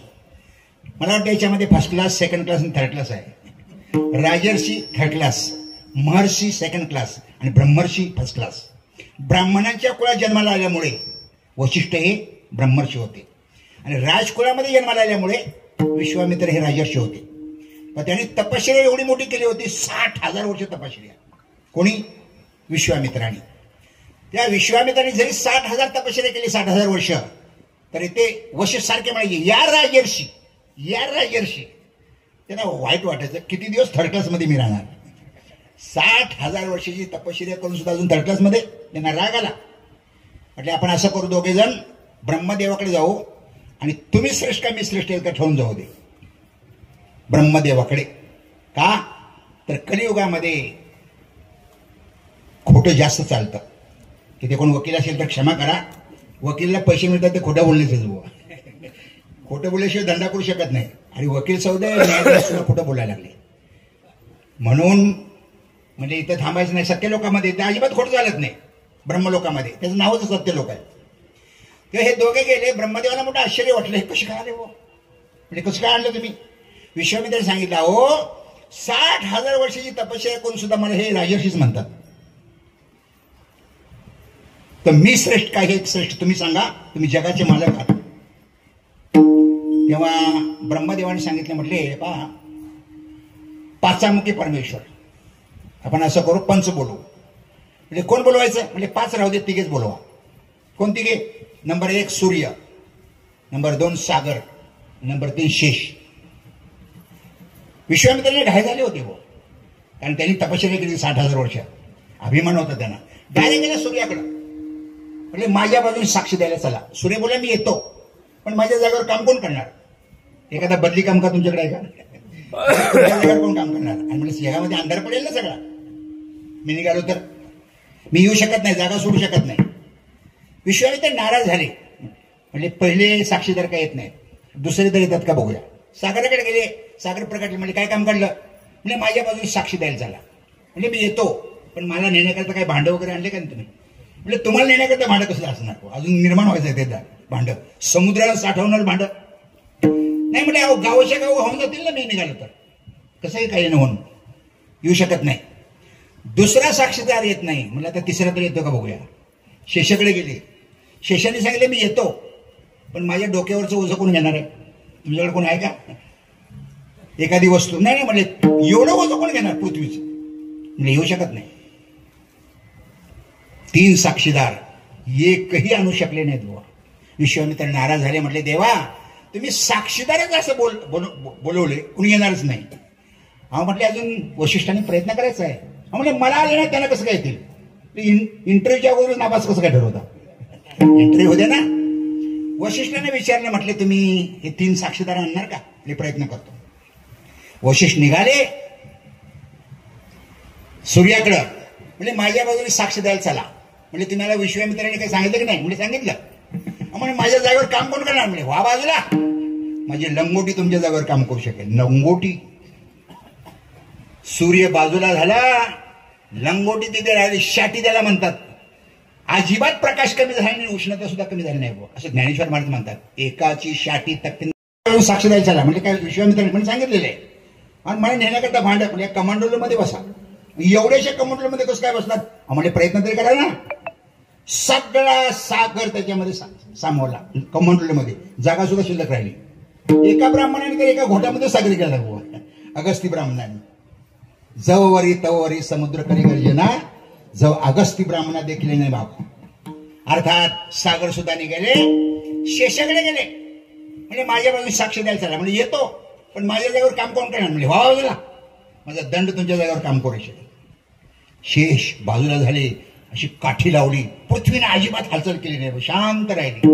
मला वाटतं याच्यामध्ये फर्स्ट क्लास, सेकंड क्लास आणि थर्ड क्लास आहे. राजर्षी थर्ड क्लास, महर्षी सेकंड क्लास आणि ब्रह्मर्षी फर्स्ट क्लास. ब्राह्मणांच्या कुळात जन्माला आल्यामुळे वशिष्ठ हे ब्रह्मर्षी होते आणि राजकुळामध्ये जन्माला आल्यामुळे विश्वामित्र हे राजर्षी होते. पण त्यांनी तपश्चर्या एवढी मोठी केली होती, 60,000 वर्ष तपश्चर्या. कोणी? विश्वामित्राने. त्या विश्वामित्राने जरी 60,000 तपश्चर्या केली, 60,000 वर्ष, तरी ते वशिष्ठ सारखे म्हणायचे या राजर्षी, या राजर्षी. त्यांना वाईट वाटायचं, किती दिवस थर्ड क्लासमध्ये मी राहणार. 60,000 वर्षाची तपश्चर्या करून सुद्धा अजून थर्ड क्लासमध्ये. त्यांना राग आला. म्हटले आपण असं करू, दोघे जण ब्रह्मदेवाकडे जाऊ आणि तुम्ही श्रेष्ठ का मी श्रेष्ठ का ठेवून जाऊ दे ब्रह्मदेवाकडे. का? तर कलियुगामध्ये खोटं जास्त चालतं. की ते कोण वकील असेल तर क्षमा करा, वकीलला पैसे मिळतात ते खोटं बोलण्याचंच बुवा. खोटं बोलल्याशिवाय धंदा करू शकत नाही. आणि वकील सौदे न्यायाधीशाला खोटं बोलायला लागले. म्हणून म्हणजे इथं थांबायचं नाही. सत्य लोकांमध्ये ते अजिबात खोटं चालत नाही. ब्रह्मलोकामध्ये त्याचं नावच सत्य लोक आहे. तेव्हा हे दोघे गेले. ब्रह्मदेवाला मोठं आश्चर्य वाटलं, हे कसे काय आले हो, म्हणजे कसं काय आणलं तुम्ही? विश्वामित्राने सांगितलं, हो 60,000 वर्षाची तपस्या करून सुद्धा मला हे राजर्षीच म्हणतात. तर मी श्रेष्ठ काय, हे श्रेष्ठ तुम्ही सांगा, तुम्ही जगाचे मालक आहात. तेव्हा ब्रह्मदेवाने सांगितलं, म्हटले पहा पाचामुखी परमेश्वर, आपण असं करू, पंच बोलवू. म्हणजे कोण बोलवायचं? म्हणजे 5 राहू दे, तिघेच बोलवा. कोण तिघे? नंबर 1 सूर्य, नंबर 2 सागर, नंबर 3 शेष. विश्वामित्राने घाय झाले होते हो, कारण त्यांनी तपश्चर्या केली 60,000 वर्ष. अभिमान होता त्यांना. डायरेक्ट गेला सूर्याकडं. म्हणजे माझ्या बाजूने साक्ष द्यायला चला. सूर्य बोला मी येतो, पण माझ्या जागेवर काम कोण करणार? एखादा बदली काम का तुमच्याकडे आहे का? तुमच्या जागेवर कोण काम करणार? आणि म्हणजे जगामध्ये अंधार पडेल ना सगळा. मी निघालो तर मी येऊ शकत नाही, जागा सोडू शकत नाही. विश्वामित्र नाराज झाले. म्हणजे पहिले साक्षीदार काय येत नाही, दुसरे तरी येतात का बघूया. सागराकडे गेले. सागर प्रकटले. म्हणजे काय काम काढलं? म्हणजे माझ्या बाजूने साक्षी द्यायला झाला. म्हणजे मी येतो, पण मला नेण्याकरता काही भांडं वगैरे आणले का तुम्ही? म्हणजे तुम्हाला नेण्याकरता भांडं कसं असणार? अजून निर्माण व्हायचं आहे ते भांडं. समुद्राला साठवणार भांडं नाही. म्हणजे अहो गावाच्या गाव होऊन जातील ना मी निघालो तर. कसंही काही न होऊन येऊ शकत नाही. दुसरा साक्षीदार येत नाही. मला आता तिसरा तरी येतो का बघूया. शेषाकडे गेले. शेषाने सांगितले मी येतो, पण माझ्या डोक्यावरचं ओझं कोण घेणार आहे? तुमच्याकडे कोण आहे का? एखादी वस्तू नाही नाही म्हणजे एवढं ओझं कोण घेणार पृथ्वीचं? म्हणजे येऊ शकत नाही. 3 साक्षीदार एकही आणू शकले नाहीत बुवा. विश्वामित्र नाराज झाले. म्हटले देवा तुम्ही साक्षीदारच असं बोलवले, कुणी येणारच नाही. म्हटले अजून वशिष्ठांनी प्रयत्न करायचा आहे. म्हणजे मला आले नाही त्यांना कसं काय येतील? इंटरव्ह्यूच्या अगोदर नापास कसं काय ठरवता? इंटरव्ह्यू होते ना. वशिष्ठाने विचारले. म्हटले तुम्ही हे 3 साक्षीदार आणणार का? मी प्रयत्न करतो. वशिष्ठ निघाले सूर्याकडं. म्हणजे माझ्या बाजूने साक्ष द्यायला चला. म्हणजे तुम्हाला विश्वामित्राने काही सांगितलं की नाही? म्हणजे सांगितलं. म्हणजे माझ्या जागेवर काम कोण करणार? म्हणजे वा बाजूला, माझी लंगोटी तुमच्या जागेवर काम करू शकेल. लंगोटी. सूर्य बाजूला झाला, लंगोटी तिथे राहिली. शाटी त्याला म्हणतात. अजिबात प्रकाश कमी झाला नाही, उष्णता सुद्धा कमी झाली नाही. असं ज्ञानेश्वर महाराज म्हणतात. एकाची शाटी तक्ती साक्ष द्यायला चला. म्हणजे काय विश्वामित्राने म्हणजे सांगितलेलं आहे. आणि मला नेण्याकरता भांडं. म्हणजे कमांडोमध्ये बसा. एवढ्याशा कमांडोमध्ये कसं काय बसणार? म्हणजे प्रयत्न तरी करा ना. सगळा सागर त्याच्यामध्ये सामावला. कमांडोमध्ये जागा सुद्धा शिल्लक राहिली. एका ब्राह्मणाने तर एका घोटामध्ये सागरी केला बुवा. अगस्ती ब्राह्मणाने. जववरी तववरी समुद्र करी गर्जना, जव अगस्ती ब्राह्मणा देखील नाही बाप. अर्थात सागर सुद्धा निघाले. शेषाकडे गेले. म्हणजे माझ्या बाजूने साक्ष द्यायला चला. म्हणजे येतो, पण माझ्या जागेवर काम कोण करणार म्हणजे व्हावं गेला माझा दंड तुमच्या जागेवर काम करू शकेल. शेष बाजूला झाले, अशी काठी लावली, पृथ्वीने अजिबात हालचाल केली नाही, शांत राहिली.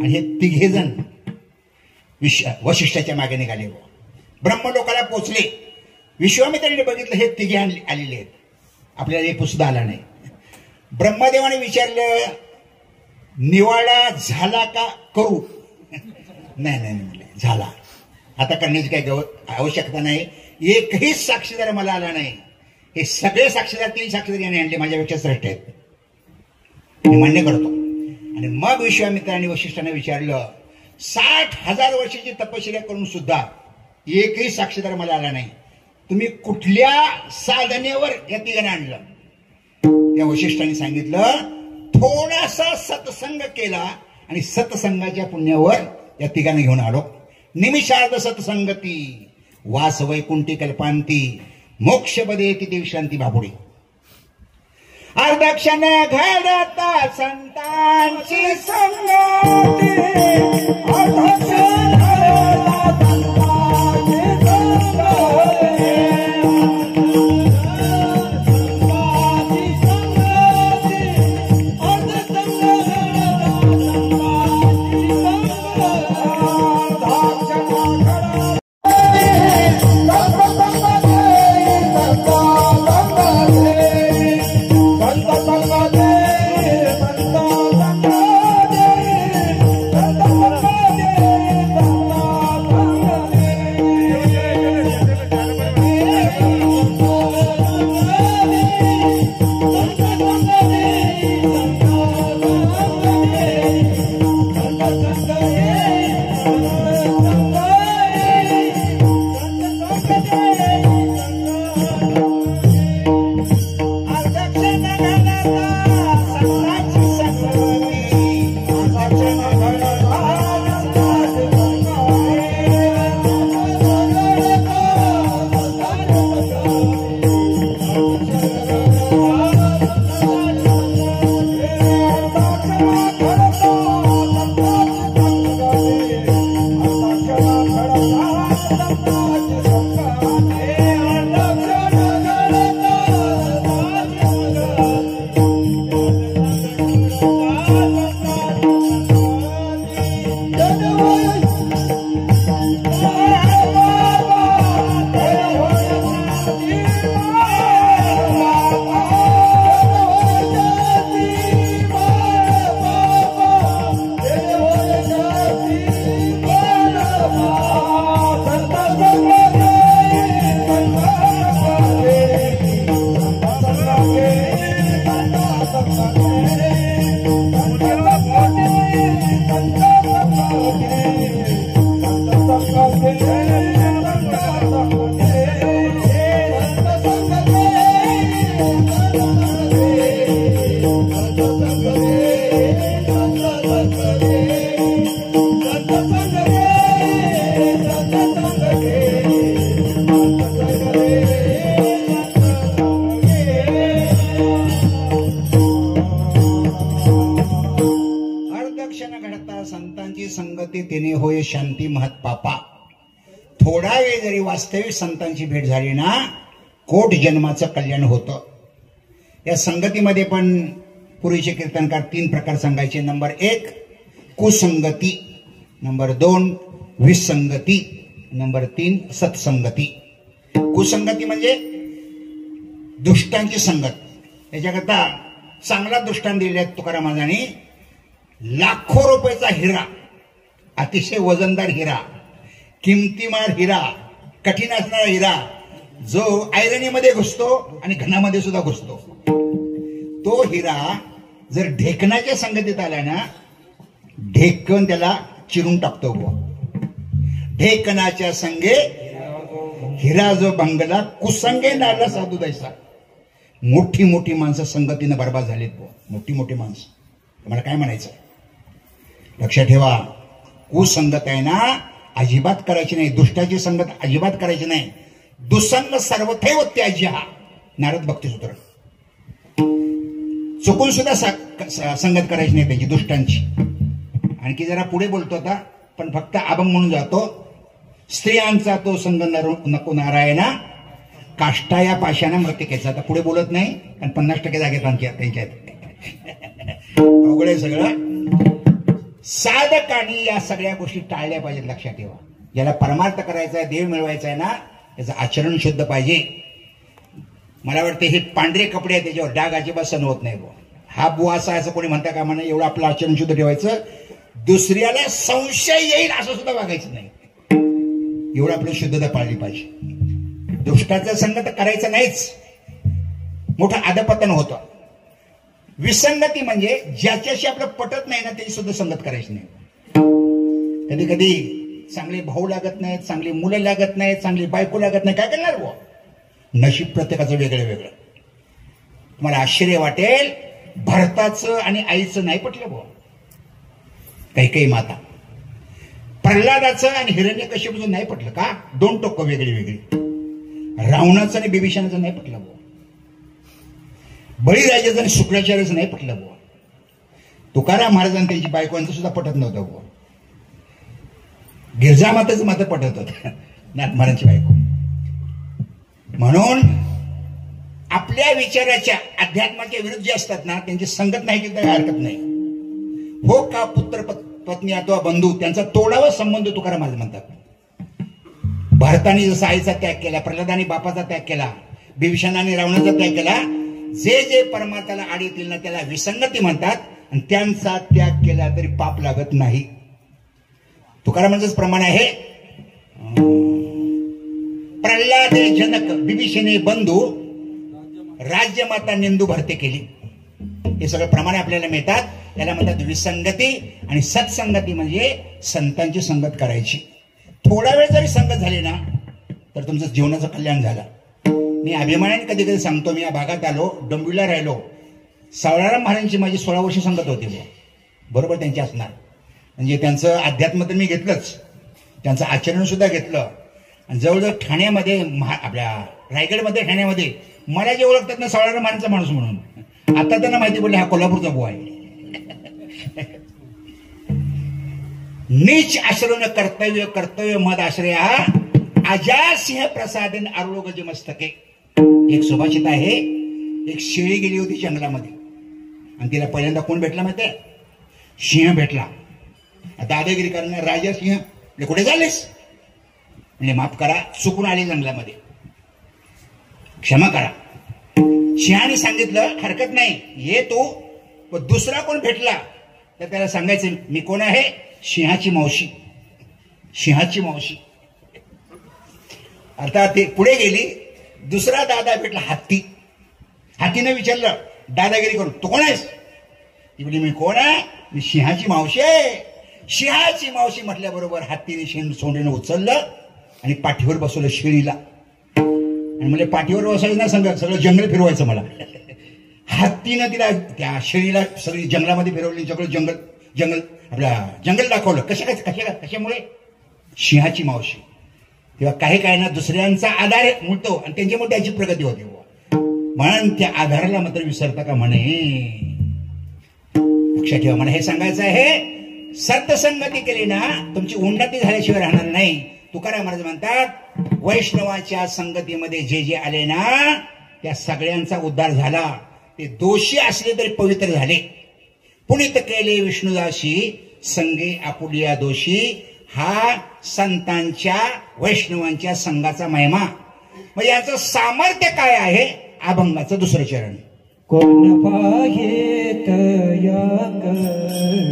आणि हे तिघे जण वशिष्ठाच्या मागे निघाले. ब्रह्मलोकाला पोचले. विश्वामित्राने बघितलं हे तिघे आलेले आहेत, आपल्याला एक सुद्धा आला नाही. ब्रह्मदेवाने विचारलं निवाडा झाला का करू? नाही नाही म्हटलं झाला, आता करण्याची काही आवश्यकता नाही. एकही साक्षीदार मला आला नाही. हे सगळे साक्षीदार 3 साक्षीदार यांनी आणले, माझ्यापेक्षा श्रेष्ठ आहेत, मी मान्य करतो. आणि मग विश्वामित्राने वशिष्ठाने विचारलं 60,000 वर्षाची तपश्चर्या करून सुद्धा एकही साक्षीदार मला आला नाही, तुम्ही कुठल्या साधनेवर या तिघांना आणलं? त्या वशिष्ठाने सांगितलं थोडासा सत्संग केला आणि सत्संगाच्या पुण्यावर या तिघांना घेऊन आलो. निमिषार्ध सत्संगती वास वैकुंठी कल्पांती मोक्ष बदे ती विश्रांती बापुडी. अर्धक्षण घडता संतांची संगती, अर्धक्षण घडता संतांची संगती, तिने होय शांती महत पापा. थोडा वेळ जरी वास्तविक संतांची भेट झाली ना कोट जन्माचं कल्याण होतं. या संगतीमध्ये पण पूर्वीचे कीर्तनकार 3 प्रकार सांगायचे. नंबर 1 कुसंगती, नंबर 2 विसंगती, नंबर 3 सत्संगती. कुसंगती म्हणजे दुष्टांची संगत. याच्याकरता चांगला दृष्टांत दिलेला आहे तुकाराम महाराजांनी. लाखो रुपयाचा हिरा, अतिशय वजनदार हिरा, किमतीमार हिरा, कठीण असणारा हिरा जो ऐरणीमध्ये घुसतो आणि घनामध्ये सुद्धा घुसतो, तो हिरा जर ढेकणाच्या संगतीत आला ना ढेकण त्याला चिरून टाकतो. ढेकणाच्या संगे हिरा जो बंगला कुसंगे नाडला साधू दैसा. मोठी मोठी माणसं संगतीनं बर्बाद झालीत. मोठी मोठी माणसं. मला काय म्हणायचं लक्षात ठेवा. कुसंगत आहे ना अजिबात करायची नाही. दुष्टाची संगत अजिबात करायची नाही. दुसंग सर्वथैव त्याज्य. नारद भक्तिसूत्र. चुकून सुद्धा संगत करायची नाही त्याची दुष्टांची. आणखी जरा पुढे बोलतो आता पण फक्त अभंग म्हणून जातो. स्त्रियांचा तो संग नको नारायणा, काष्टाया पाशाना मृतिकेचा. आता पुढे बोलत नाही कारण 50% जागेत त्यांच्यात अवघड आहे सगळं. साधकांनी या सगळ्या गोष्टी टाळल्या पाहिजेत. लक्षात ठेवा, ज्याला परमार्थ करायचा आहे, देव मिळवायचा आहे ना, त्याचं आचरण शुद्ध पाहिजे. मला वाटतं हे पांढरे कपडे आहेत त्याच्यावर डाग अजिबात सण होत नाही. हा बुवा असा असं कोणी म्हणता कामा नये. एवढं आपलं आचरण शुद्ध ठेवायचं, दुसऱ्याला संशय येईल असं सुद्धा वागायचं नाही. एवढं आपली शुद्धता पाळली पाहिजे. दुष्टाचा संग तर करायचा नाहीच, मोठं अधपतन होतं. विसंगती म्हणजे ज्याच्याशी आपलं पटत नाही ना त्याची सुद्धा संगत करायची नाही. कधी कधी चांगले भाऊ लागत नाहीत, चांगली मुलं लागत नाहीत, चांगली बायको लागत नाही, काय करणार बुवा? नशीब प्रत्येकाचं वेगळं वेगळं. तुम्हाला आश्चर्य वाटेल, भरताचं आणि आईचं नाही पटलं बुवा. काही काही माता. प्रल्हादाचं आणि हिरण्यकश्यपूचं नाही पटलं का? दोन टोकं वेगळी वेगळी. रावणाचं आणि बिभीषणाचं नाही पटलं बुवा. बळीराजाचं आणि शुक्राचार्याचं नाही पटलं बुवा. तुकाराम महाराजांनी त्यांची बायकोंचं सुद्धा पटत नव्हतं बुवा. गिरजामाताचं मात्र पटत होतं, नाथ महाराजांची बायको. म्हणून आपल्या विचाराच्या अध्यात्माच्या विरुद्ध जे असतात ना त्यांची संगत नाही केली तरी हरकत नाही. हो का पुत्र पत्नी अथवा बंधू त्यांचा तोडावा संबंध तुकाराम महाराज म्हणतात. भारताने जसा आईचा त्याग केला, प्रल्हादाने बापाचा त्याग केला, बिभीषणाने रावणाचा त्याग केला, जे जे परमार्थाला आड येतील ना त्याला विसंगती म्हणतात. आणि त्यांचा त्याग केला तरी पाप लागत नाही. तुकारामांचंच प्रमाण आहे. प्रल्हादे जनक बिभीषणे बंधू, राज्यमाता निंदू भरते केली. हे सगळं प्रमाणे आपल्याला मिळतात. त्याला म्हणतात विसंगती. आणि सत्संगती म्हणजे संतांची संगत करायची. थोडा वेळ जरी संगत झाली ना तर तुमचं जीवनाचं कल्याण झालं. मी अभिमानाने कधी कधी सांगतो, मी या भागात आलो, डोंबिवलीला राहिलो, सावळाराम महाराजांची माझी 16 वर्ष संगत होती. बरोबर त्यांची असणार. म्हणजे त्यांचं अध्यात्म तर मी घेतलंच, त्यांचं आचरण सुद्धा घेतलं. आणि जवळजवळ ठाण्यामध्ये आपल्या रायगडमध्ये ठाण्यामध्ये मला जे ओळखतात ना सावळाराम महाराजांचा माणूस म्हणून. आता त्यांना माहिती पडली हा कोल्हापूरचा बुवा आहे. नीच आश्रय कर्तव्य कर्तव्य मद आश्रया अजासिंह प्रसादेन अरुळोगज मस्तके. एक सुभाषित आहे. एक शेळी गेली होती जंगलामध्ये आणि तिला पहिल्यांदा कोण भेटला माहितीये? सिंह भेटला. दादागिरी करणार राजा सिंह, कुठे झालेस? म्हणजे माफ करा, चुकून आले जंगलामध्ये, क्षमा करा. सिंहाने सांगितलं हरकत नाही ये तू, पण दुसरा कोण भेटला तर त्याला सांगायचं मी कोण आहे? सिंहाची मावशी. सिंहाची मावशी. अर्थात ते पुढे गेली. दुसरा दादा भेटला हत्ती. हत्तीने विचारलं दादागिरी करून तू कोण आहेस? ती बोली मी कोण आहे? मी सिंहाची मावशी आहे. सिंहाची मावशी म्हटल्याबरोबर हत्तीने सोंडीनं उचललं आणि पाठीवर बसवलं शेळीला. आणि म्हणजे पाठीवर बसायचं ना सांगत सगळं जंगल फिरवायचं मला. हत्तीनं तिला त्या शेळीला सगळी जंगलामध्ये फिरवली. सगळं जंगल जंगल आपल्या जंगल दाखवलं. कशामुळे? सिंहाची मावशी. तेव्हा काही काय ना दुसऱ्यांचा आधार मिळतो आणि त्यांच्यामुळे त्याची प्रगती होते. म्हणून त्या आधाराला मात्र विसरता का म्हणे. लक्षात ठेवा. मला हे सांगायचं आहे, सत्संगती केली ना तुमची उन्नती झाल्याशिवाय राहणार नाही. तुकाराम महाराज म्हणतात वैष्णवाच्या संगतीमध्ये जे जे आले ना त्या सगळ्यांचा उद्धार झाला. ते दोषी असले तरी पवित्र झाले. पुनीत केले विष्णुदासी संगे आपुलिया दोषी. हा संतांच्या वैष्णवांच्या संघाचा महिमा. म्हणजे याचं सामर्थ्य काय आहे? अभंगाचं दुसरं चरण. कोण पाहे तया करी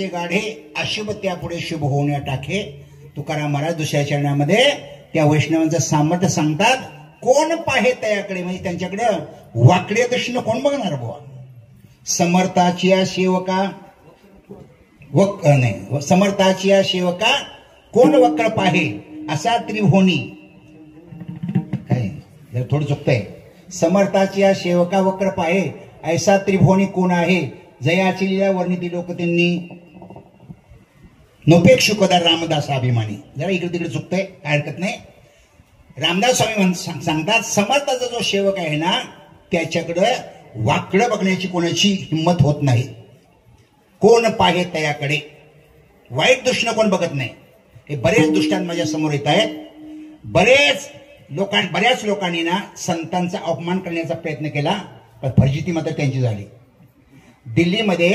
गाढे अशुभ त्यापुढे शुभ होण्या टाके. तुकाराम महाराज दुसऱ्या चरणामध्ये त्या वैष्णवांचं सामर्थ्य सांगतात. कोण पाहे तयाकडे, म्हणजे त्यांच्याकडे वाकड्या दृष्टीनं कोण बघणार बुवा. समर्थाची सेवका नाही, समर्थाची सेवका कोण वक्र पाहे असा त्रिभुवनी. काय जर थोडं चुकतंय. समर्थाची सेवका वक्र पाहे ऐसा त्रिभुवनी कोण आहे. जयाची लीला वर्णिती लोक त्यांनी नोपेक्ष शुकदार रामदास अभिमानी. जरा इकडे तिकडे चुकतंय, काय हरकत नाही. रामदास स्वामी सांगतात समर्थाचा जो सेवक आहे ना त्याच्याकडं वाकडं बघण्याची कोणाची हिंमत होत नाही. कोण पाहे तयाकडे, वाईट दृष्टीनं कोण बघत नाही. हे बरेच दृष्टांत माझ्या समोर येत आहेत. बऱ्याच लोकांनी ना संतांचा अपमान करण्याचा प्रयत्न केला, पण फजिती मात्र त्यांची झाली. दिल्लीमध्ये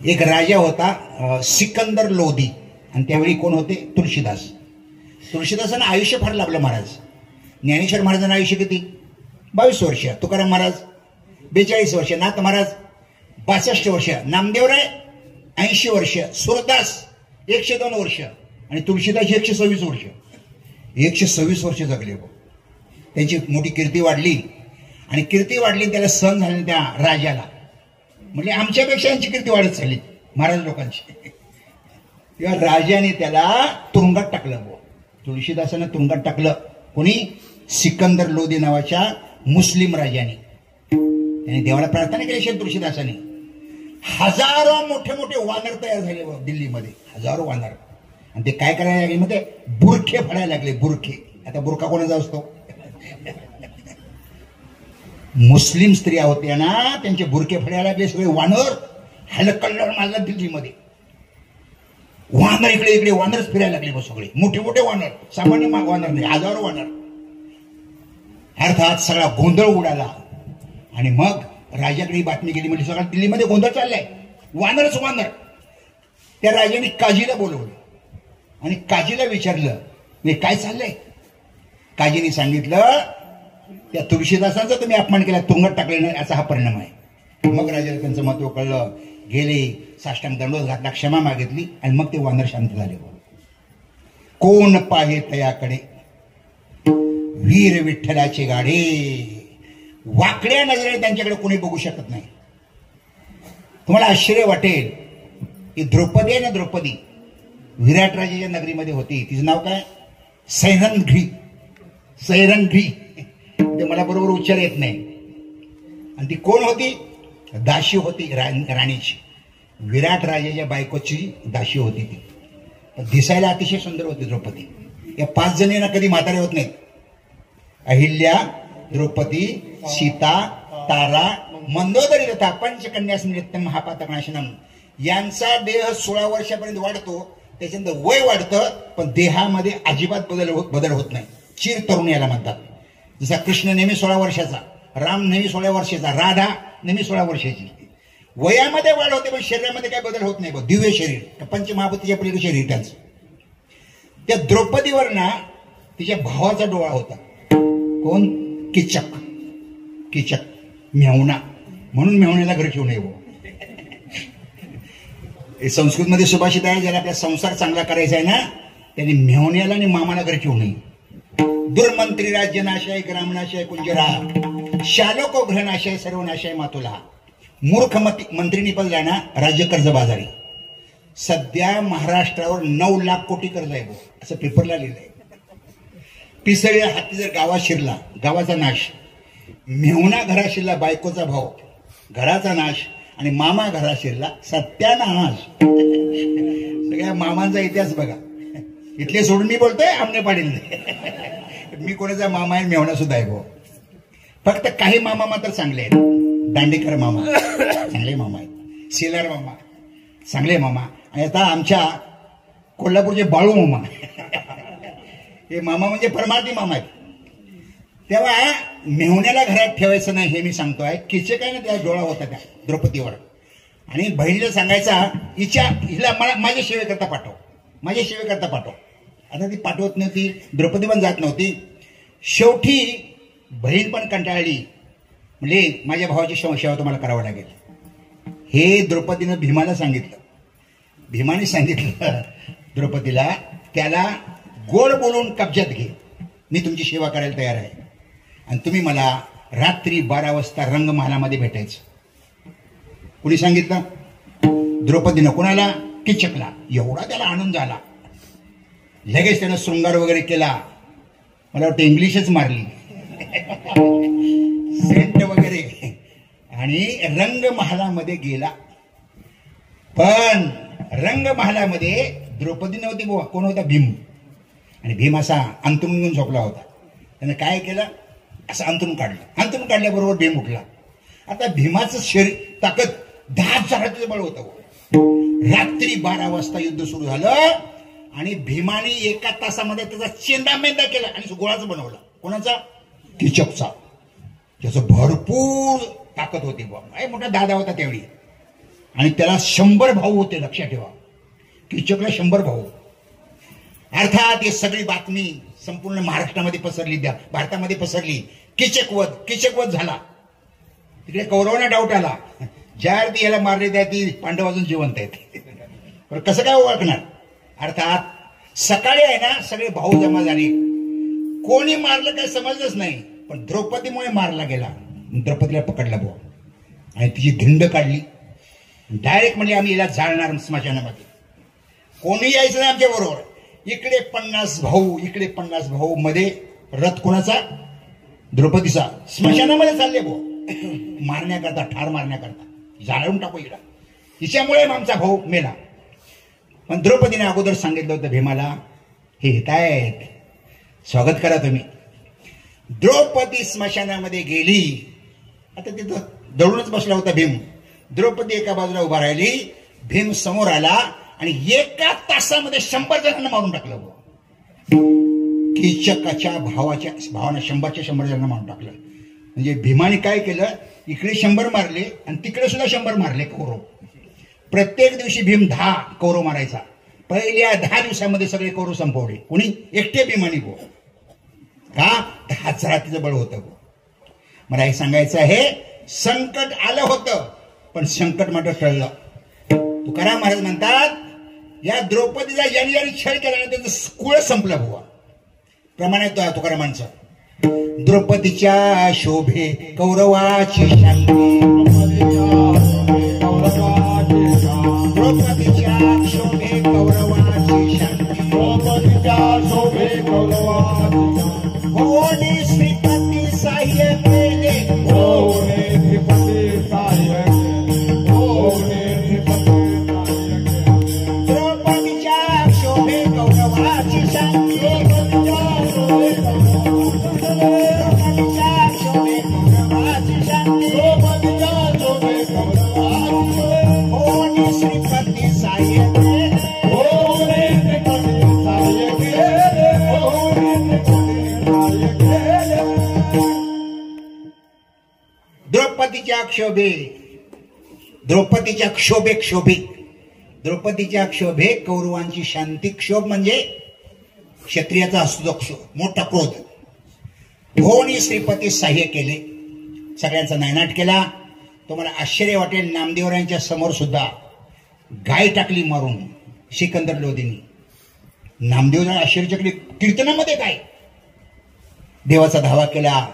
एक राजा होता सिकंदर लोधी, आणि त्यावेळी कोण होते, तुळशीदास. तुळशीदासांना आयुष्य फार लाभलं महाराज. ज्ञानेश्वर महाराजांना आयुष्य किती, 22 वर्ष. तुकाराम महाराज 42 वर्ष. नाथ महाराज 62 वर्ष. नामदेवराय 80 वर्ष. सुरदास 102 वर्ष. आणि तुळशीदास 126 वर्ष. 126 वर्ष जगले. त्यांची मोठी कीर्ती वाढली, आणि कीर्ती वाढली त्याला सहन झाले त्या राजाला. म्हणजे आमच्यापेक्षा यांची कीर्ती वाढत चालली महाराज लोकांची. तेव्हा राजाने त्याला तुरुंगात टाकलं. तुळशीदासानं तुरुंगात टाकलं. कोणी, सिकंदर लोधी नावाच्या मुस्लिम राजाने. त्याने देवाला प्रार्थना केली असेल तुळशीदासाने. हजारो मोठे मोठे वानर तयार झाले दिल्लीमध्ये, हजारो वानर. आणि ते काय करायला लागले मध्ये, बुरखे फाडायला लागले. बुरखे. आता बुरखा कोणाचा असतो, मुस्लिम स्त्रिया होत्या ना त्यांचे बुरखे फाडायला लागले. सगळे वानर हलकल्लोळ मारला दिल्लीमध्ये. वानर इकडे इकडे वानरच फिरायला लागले. सगळे मोठे मोठे वानर, सामान्य वानर नाही, हजारो वानर. अर्थात सगळा गोंधळ उडाला. आणि मग राजाकडे बातमी गेली, म्हणजे सगळा दिल्लीमध्ये गोंधळ चाललाय, वानरच वानर. त्या राजाने काजीला बोलवलं आणि काजीला विचारलं मी काय चाललंय. काजीने सांगितलं त्या तुळशीदासांचा तुम्ही अपमान केला, तुरुंगात टाकले नाही, असा हा परिणाम आहे. मग राजाला त्यांचं महत्व कळलं. गेले, साष्टांग दंडोत घातला, क्षमा मागितली, आणि मग ते वानर शांत झाले. कोण पाहे तयाकडे, वीर विठ्ठलाचे गाडे. वाकड्या नजरेने त्यांच्याकडे कोणी बघू शकत नाही. तुम्हाला आश्चर्य वाटेल की द्रौपदी आहे ना, द्रौपदी विराट राजाच्या नगरीमध्ये होती. तिचं नाव काय, सैरंध्री. सैरंध्री ते मला बरोबर उच्चार येत नाही. आणि ती कोण होती, दाशी होती, राणीची. विराट राजाच्या बायकोची दाशी होती ती. दिसायला अतिशय सुंदर होती द्रौपदी. या 5 जणींना कधी म्हातारे होत नाहीत. अहिल्या, द्रौपदी, सीता, तारा, मंदोदरी तथा पंचकन्यास नृत्य महापातकनाशनम. यांचा देह 16 वर्षापर्यंत वाढतो, त्याच्यानंतर वय वाढतं, पण देहामध्ये अजिबात बदल होत नाही. चिर तरुण याला म्हणतात. जसा कृष्ण नेहमी 16 वर्षाचा, राम नेहमी 16 वर्षाचा, राधा नेहमी 16 वर्षाची. वयामध्ये वाढ होते पण शरीरामध्ये काही बदल होत नाही. दिव्य शरीर, पंचमहाभूतीच्या पलीकडे शरीर त्यांचं. त्या द्रौपदीवर ना तिच्या भावाचा डोळा होता. कोण, किचक. किचक मेहुणा, म्हणून मेहुण्याला घर ठेवू नये. संस्कृत मध्ये सुभाषित आहे, ज्याला आपला संसार चांगला करायचा आहे ना त्यांनी मेहुण्याला आणि मामाला घर ठेवू नये. दुर्मंत्री राज्य नाशाय, ग्रामनाशाय कुंजरा, शालोको ग्रहनाशाय, सर्वनाशाय मातुला. मूर्ख मंत्री निपजला ना राज्य कर्ज बाजारी. सध्या महाराष्ट्रावर 9 लाख कोटी कर्ज आहे, असं पेपरला लिहिलंय. पिसळलेला हत्ती जर गावात शिरला, गावाचा नाश. मेहुणा घरात शिरला, बायकोचा भाव, घराचा नाश. आणि मामा घरात शिरला, सत्यानाश. सगळ्या मामांचा इतिहास बघा. इथले सोडून मी बोलतोय आमने पाडील. मी कोणाचा मामा आहे, मेहुणा सुद्धा आहे भाऊ. फक्त काही मामा मात्र चांगले आहेत. दांडेकर मामा चांगले मामा आहेत, शेलार मामा चांगले मामा. आणि आता आमच्या कोल्हापूरचे बाळू मामा, हे मामा म्हणजे परमार्थी मामा आहेत. तेव्हा मेहुण्याला घरात ठेवायचं नाही हे मी सांगतोय. किचक आहे ना, त्या डोळा होता त्या द्रौपदीवर. आणि बहिणीला सांगायचा, हिला मला माझ्या सेवेकरता पाठव, माझ्या सेवेकरता पाठव. आता ती पाठवत नव्हती, द्रौपदी पण जात नव्हती. शेवटी बहीण पण कंटाळली, म्हणजे माझ्या भावाची सेवा तुम्हाला करावं लागेल. हे द्रौपदीनं भीमाला सांगितलं. भीमाने सांगितलं द्रौपदीला, त्याला गोड बोलून कब्जात घे, मी तुमची सेवा करायला तयार आहे. आणि तुम्ही मला रात्री 12 वाजता रंगमहालामध्ये भेटायचं. कुणी सांगितलं? द्रौपदीनं. कुणाला? किचकला. एवढा त्याला आनंद झाला, लगेच त्यानं शृंगार वगैरे केला. मला वाटतं इंग्लिशच मारली, सेंट वगैरे, आणि रंगमहालामध्ये गेला. पण रंगमहालामध्ये द्रौपदी नव्हती बुवा, कोण होता? भीम. आणि भीम असा अंतरून घेऊन झोपला होता. त्यानं काय केलं? असं अंतरून काढलं. अंतरून काढल्याबरोबर भीम उठला. आता भीमाचं शरीर ताकद 10,000 बळ होतं. रात्री 12 वाजता युद्ध सुरू झालं आणि भीमाने 1 तासामध्ये त्याचा चेंदामेंदा केला आणि गोळाचं बनवलं. कोणाचा? किचकचा. त्याचं भरपूर ताकद होती बुवा, मोठा दादा होता त्यावेळी. आणि त्याला 100 भाऊ होते, लक्षात ठेवा. किचकला 100 भाऊ. अर्थात ही सगळी बातमी संपूर्ण महाराष्ट्रामध्ये पसरली, भारतामध्ये पसरली. किचकवध झाला. तिकडे कौरवांना डाऊट आला, ज्या अर्थी याला मारले त्या ती पांडव अजून जिवंत आहेत. पण कसं काय ओळखणार? अर्थात सकाळी आहे ना, सगळे भाऊ जमा झाले. कोणी मारलं काय समजलंच नाही, पण द्रौपदीमुळे मारला गेला. द्रौपदीला पकडला बुवा आणि तिची धिंड काढली. डायरेक्ट म्हणजे आम्ही याला जाळणार स्मशानामध्ये, कोणी यायचं नाही आमच्या बरोबर. इकडे 50 भाऊ, इकडे 50 भाऊ. मध्ये रथ कोणाचा? द्रौपदीचा. स्मशानामध्ये चालले भाऊ, मारण्याकरता, ठार मारण्याकरता. जाळून टाकू इकडं, तिच्यामुळे आमचा भाऊ मेला. पण द्रौपदीने अगोदर सांगितलं होतं भीमाला, हे येत आहेत, स्वागत करा तुम्ही. द्रौपदी स्मशानामध्ये गेली. आता तिथं दळूनच बसला होता भीम. द्रौपदी एका बाजूला उभा राहिली, भीम समोर आला आणि 1 तासामध्ये 100 जणांना मारून टाकलं. किचकाच्या भावानं 100च्या 100 जणांना मारून टाकलं. म्हणजे भीमाने काय केलं, इकडे 100 मारले आणि तिकडे सुद्धा 100 मारले कौरव. प्रत्येक दिवशी भीम 10 कौरव मारायचा. पहिल्या 10 दिवसामध्ये सगळे कौरव संपवले. कोणी? एकटे भीमाने गो. का? 10,000 बळ होतं. मला हे सांगायचं आहे, संकट आलं होतं पण संकट मात्र टळलं. तुकाराम महाराज म्हणतात, या द्रौपदीचा याने छळ केला, त्याचं कुळ संपलं बुवा. प्रमाण आहे तुकारामांचं. द्रौपदीच्या शोभे कौरवाची शांती, द्रौपदीच्या शोभे कौरवाची शांती, द्रौपदीच्या शोभे कौरवाची शांती. होणे श्रीपती साह्य केले, होणे श्रीपती साह्य केले, होणे श्रीपती साह्य केले. द्रौपदीच्या शोभे कौरवाची शांती, द्रौपदीच्या शोभे द्रौपदीच्या शोभे कौरवाची शांती, द्रौपदीच्या शोभे कौरवाची शांती. होणे श्रीपती साह्य केले, होणे श्रीपती साह्य केले, होणे श्रीपती साह्य केले. द्रौपदीच्या क्षोभे, द्रौपदीच्या क्षोभे, द्रौपदीच्या क्षोभे कौरवांची शांती. क्षोभ म्हणजे क्षत्रियाचा असतो क्षोभ, मोठा क्रोध. होणी श्रीपती साह्य केले, सगळ्यांचा नायनाट केला. तुम्हाला आश्चर्य वाटेल, नामदेवरायांच्या समोर सुद्धा गाय टाकली मारून सिकंदर लोधींनी. नामदेवराय आश्चर्यचकित, कीर्तनामध्ये काय देवाचा धावा केला.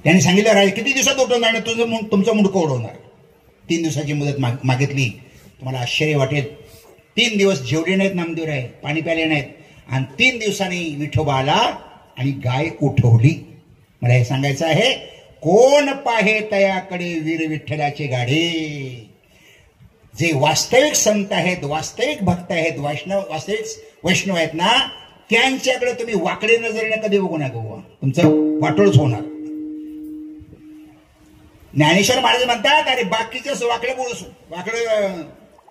त्यांनी सांगितलं, राज किती दिवसात उठवणार, तुमचं मुंडकं उडवणार. 3 दिवसाची मुदत मागितली. तुम्हाला आश्चर्य वाटेल, 3 दिवस जेवले नाहीत नामदेवराय, पाणी प्याले नाहीत. आणि 3 दिवसांनी विठोबा आला आणि गाय उठवली. मला हे सांगायचं आहे, कोण पाहे तयाकडे वीर विठ्ठलाचे गाढे. जे वास्तविक संत आहेत, वास्तविक भक्त आहेत, वास्तविक वैष्णव आहेत ना, त्यांच्याकडे तुम्ही वाकडे नजरेने कधी बघू नका, तुमचं वाटोळच होणार. ज्ञानेश्वर महाराज म्हणतात, अरे बाकीचे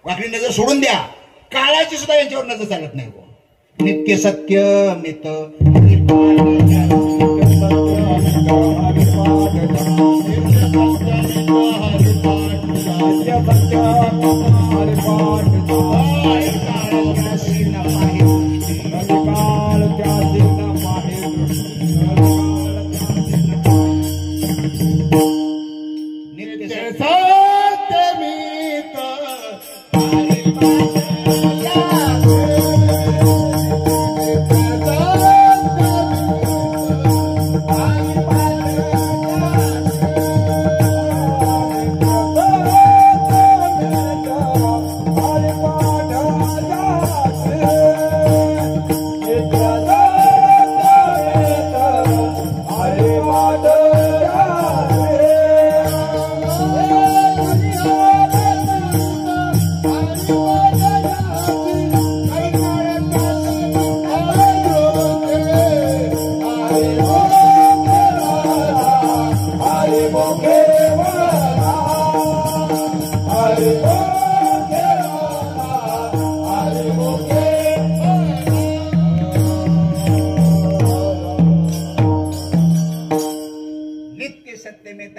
वाकडी नजर सोडून द्या, काळाची सुद्धा यांच्यावर नजर चालत नाही. नित्य सत्य मित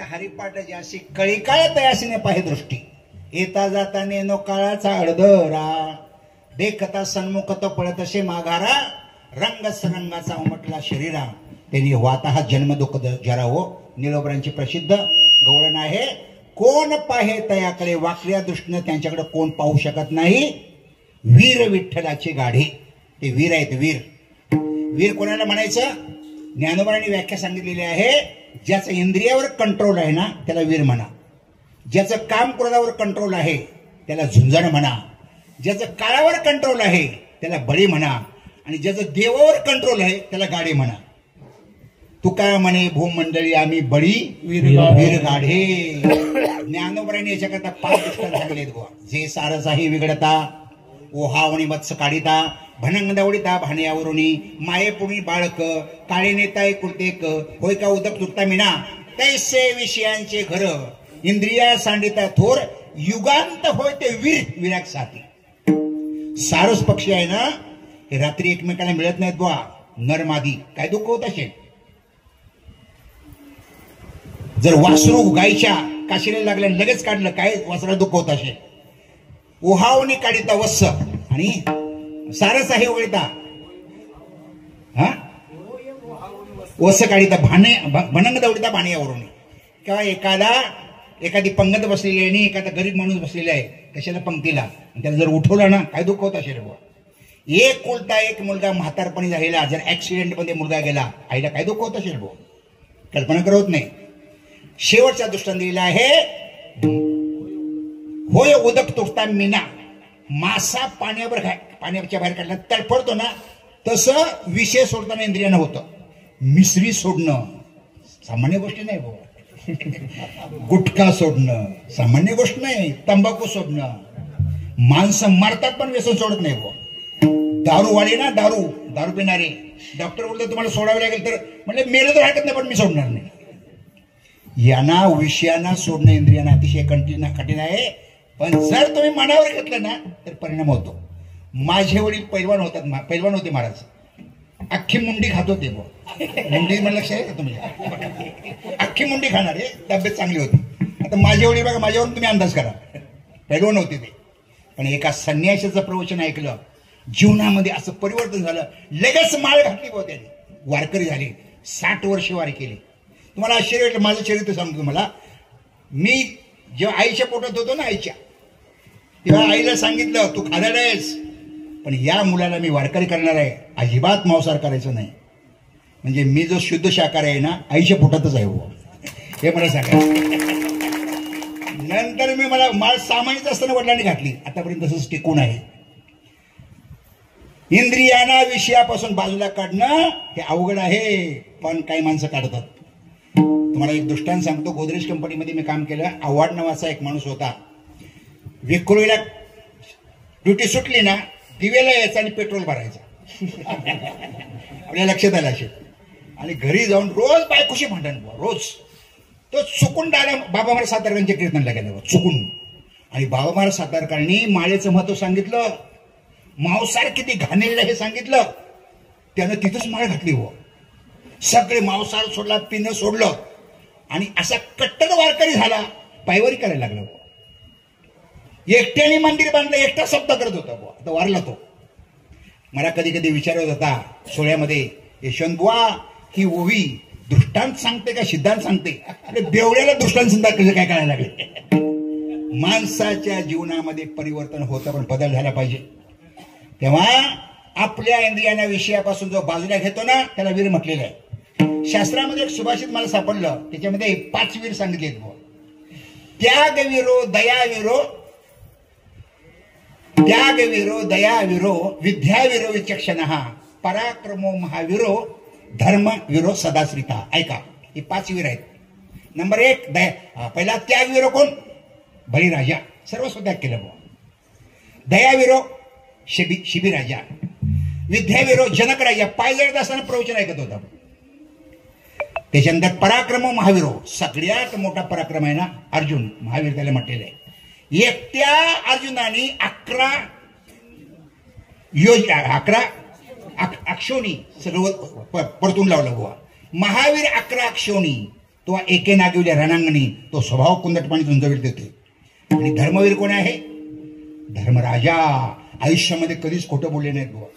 हरिपाठ जाशी कळी काय तयासीने पाहे दृष्टी. येता जाता नेनो काळाचा अडधरा, देखता सन्मुख तो पळतसे माघारा, रंग सरंगाचा उमटला शरीरा. त्यांनी वाता हा जन्म दुःख जरा हो. निलोबरांची प्रसिद्ध गवळण आहे, कोण पाहे तयाकडे वाकड्या दृष्टीने त्यांच्याकडे कोण पाहू शकत नाही. वीर विठ्ठलाचे गाढे. ते वीर आहेत. वीर कोणाला म्हणायचं? ज्ञानोबांनी व्याख्या सांगितलेली आहे, ज्याचं इंद्रियावर कंट्रोल आहे ना त्याला वीर म्हणा, ज्याचं काम क्रोधावर कंट्रोल आहे त्याला झुंजण म्हणा, ज्याचं काळावर कंट्रोल आहे त्याला बळी म्हणा, आणि ज्याचं देवावर कंट्रोल आहे त्याला गाढे म्हणा. तुका म्हणे भूमंडळी आम्ही बळी वीर गाढे. ज्ञानोबांनी याच्याकरता 5 दृष्टांत सांगलेत गोवा. जे सारस आहे विघडता, ओहावणी मत्स्य काढिता, भनंग दवडिता भाण्यावरुणी, मायेपुणी बाळक, काळे नेता कुलतेक, होय का उदक तुटता मिना, तैसे विषयांचे घर, इंद्रिया सांडिता थोर, युगांत होय ते विराग साथी. सारस पक्षी आहे ना, हे रात्री एकमेकांना मिळत नाहीत बुवा. नरमादी काय दुःख होत असेल. जर वासरू गायच्या काशीला लागल्या लगेच काढलं, काय वासरा दुःख होत असेल. ओहावणी काढिता वत्स, आणि सारस आहे ओळीता वत्स काढिता भनंग दवडिता भाण्यावरून. किंवा एखादी पंगत बसलेली आहे आणि एखादा गरीब माणूस बसलेला आहे कशाला पंक्तीला, त्याला जर उठवलं ना काय दुःख होत असेल बुवा. एक कुलता एक मुलगा म्हातारपणी झालेला, जर ऍक्सिडेंट मध्ये मुलगा गेला, आईला काय दुःख होत असेल बुवा. कल्पना करत नाही. शेवटचा दृष्टांत दिलेला आहे, होय उदक तुटता मिना, मासा पाण्याच्या बाहेर काढला तडफडतो ना, तसं विषय सोडताना इंद्रियानं होतं. मिसरी सोडणं सामान्य गोष्ट नाही बाबा. गुटखा सोडणं सामान्य गोष्ट नाही. तंबाखू सोडणं, माणसं मरतात पण व्यसन सोडत नाही बाबा. दारूवाले ना, दारू पिणारे, डॉक्टर बोलतो तुम्हाला सोडावे लागेल, तर म्हणजे मेलं तर हरकत नाही पण मी सोडणार नाही. यांना विषयांना सोडणं इंद्रियांना अतिशय कठीण आहे. पण जर तुम्ही मनावर घेतलं ना तर परिणाम होतो. माझे वडील पैलवान होते महाराज. अख्खी मुंडी खात होते. मुंडी मला लक्ष आहे का तुम्ही? अख्खी मुंडी खाणारे, तब्येत चांगली होती. आता माझे वडील बघा, माझ्यावरून तुम्ही अंदाज करा. पैलवान होते ते. पण एका संन्यासाचं प्रवचन ऐकलं, जीवनामध्ये असं परिवर्तन झालं. लगेच माळ घातली बघ त्यांनी, वारकरी झाले. 60 वर्ष वारी केली. तुम्हाला आश्चर्य वाटलं. माझं चरित्र सांगतो तुम्हाला. मी जेव्हा आईच्या पोटात होतो ना, आईच्या, तेव्हा आईला सांगितलं तू खादाड आहेस, पण या मुलाला मी वारकरी करणार आहे, अजिबात मांसाहार करायचं नाही. म्हणजे मी जो शुद्ध शाकाहारी आहे ना, आईच्या पोटातच आहे हो, हे मला सांगायचं. नंतर मी मला माळ सामान्यच असताना वडिलांनी घातली. आतापर्यंत तसंच टिकून आहे. इंद्रियांना विषयापासून बाजूला काढणं हे अवघड आहे, पण काही माणसं काढतात. तुम्हाला एक दृष्टांत सांगतो. गोदरेज कंपनीमध्ये मी काम केलं. आव्हाड नावाचा एक माणूस होता. विक्रोळीला ड्युटी सुटली ना, दिवेला यायचा आणि पेट्रोल भरायचा. आपल्या लक्षात आलं असेल. आणि घरी जाऊन रोज बायकोशी भांडण, रोज. तो चुकून डायरेक्ट बाबा महाराज सातारकरांच्या कीर्तनला गेल्यावर चुकून. आणि बाबा महाराज सातारकरांनी माळेचं महत्व सांगितलं, मांसाहार किती घाणेरडं हे सांगितलं. त्यानं तिथंच माळ घातली. हो, सगळे मांसाहार सोडला, पिणं सोडलं आणि असा कट्टर वारकरी झाला. पायवारी करायला लागला. एकट्याने मंदिर बांधलं, एकटा शब्द करत होता. आता वारला तो. मला कधी कधी विचारत होता सोहळ्यामध्ये, यशवंतबुवा ही ओवी दृष्टांत सांगते का सिद्धांत सांगते? अरे बेवड्याला दृष्टांत सिद्धांत कसं काय करायला लागले? माणसाच्या जीवनामध्ये परिवर्तन होतं, पण बदल झाला पाहिजे. तेव्हा आपल्या इंद्रियांना विषयापासून जो बाजूला घेतो ना, त्याला वीर म्हटलेलं आहे. शास्त्रामध्ये एक सुभाषित मला सापडलं. त्याच्यामध्ये 5 वीर सांगितले. त्यागवीरो, दयावीरो, त्यागवीरो, दयावीरो, विद्यावीरो विचक्षणः, पराक्रमो महावीरो, धर्मवीरो सदाश्रिता. ऐका, हे 5 वीर आहेत. नंबर 1 दया. पहिला त्यागवीरो कोण? बळीराजा, सर्वस्व त्याग केलं. दयावीरो शिबिराजा. विद्यावीरो जनक राजा, पाय जळत असताना प्रवचन ऐकत होता. त्याच्यानंतर पराक्रम महावीरो, सगळ्यात मोठा पराक्रम आहे ना अर्जुन, महावीर त्याला म्हटलेलं आहे. एकट्या अर्जुनाने 11 अक्षोणी सगळं परतून लावलं. बुवा महावीर 11 अक्षोणी. तो एके नागिवल्या रणांगणी, तो स्वभाव कुंदटपणे झुंजवीत होते. आणि धर्मवीर कोण आहे? धर्मराजा. आयुष्यामध्ये कधीच खोटं बोलले नाहीत. बुवा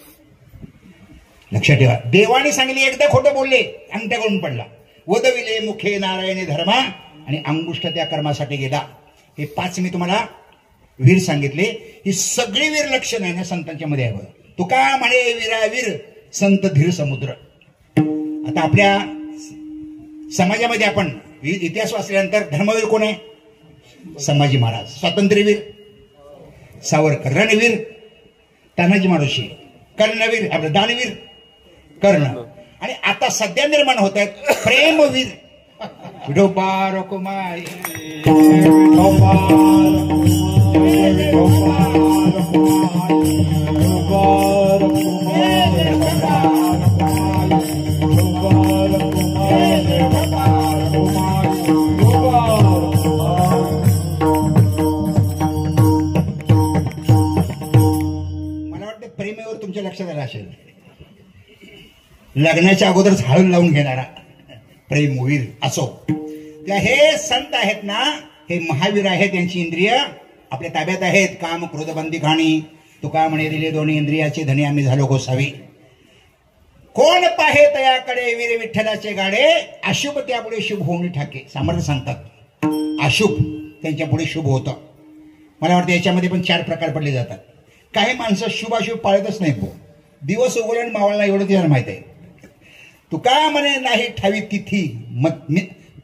लक्षात ठेवा. देवाने सांगितले एकदा खोटं बोलले, अंगठ्याकडून पडला. वदविले मुखे नारायणे धर्मा, आणि अंगुष्ठ त्या कर्मासाठी गेला. हे 5 मी तुम्हाला वीर सांगितले. ही सगळी वीर लक्षण आहे ना संतांच्या मध्ये आहे. तुका म्हणे वीरावीर संत धीर समुद्र. आता आपल्या समाजामध्ये आपण इतिहास वाचल्यानंतर धर्मवीर कोण आहे? संभाजी महाराज. स्वातंत्र्यवीर सावरकर. रणवीर तानाजी माडोशी. कर्णवीर आपले दानवीर कर्ण. आणि आता सध्या निर्माण होत आहेत प्रेमवीर. विठोबा कुमार, मला वाटतं प्रेमेवर तुमच्या लक्षात आलं असेल. लग्नाच्या अगोदरच हळद लावून घेणारा प्रेमवीर असो. त्या हे संत आहेत ना, हे महावीर आहेत. त्यांची इंद्रिय आपल्या ताब्यात आहेत. काम क्रोध बंदी खाणी. तुका म्हणे दिले दोन्ही इंद्रियाचे धनी आम्ही झालो गोसावी. कोण पाहे तयाकडे वीर विठ्ठलाचे गाडे, अशुभ त्यापुढे शुभ होऊन ठाके. सामर्थ्य सांगतात अशुभ त्यांच्या पुढे शुभ होतं. मला वाटतं याच्यामध्ये पण 4 प्रकार पडले जातात. काही माणसं शुभ अशुभ पाळतच नाहीत. भाऊ दिवस उगवले आणि मावळला एवढं त्याला माहित आहे. तुका म्हणे नाही ठावी तिथी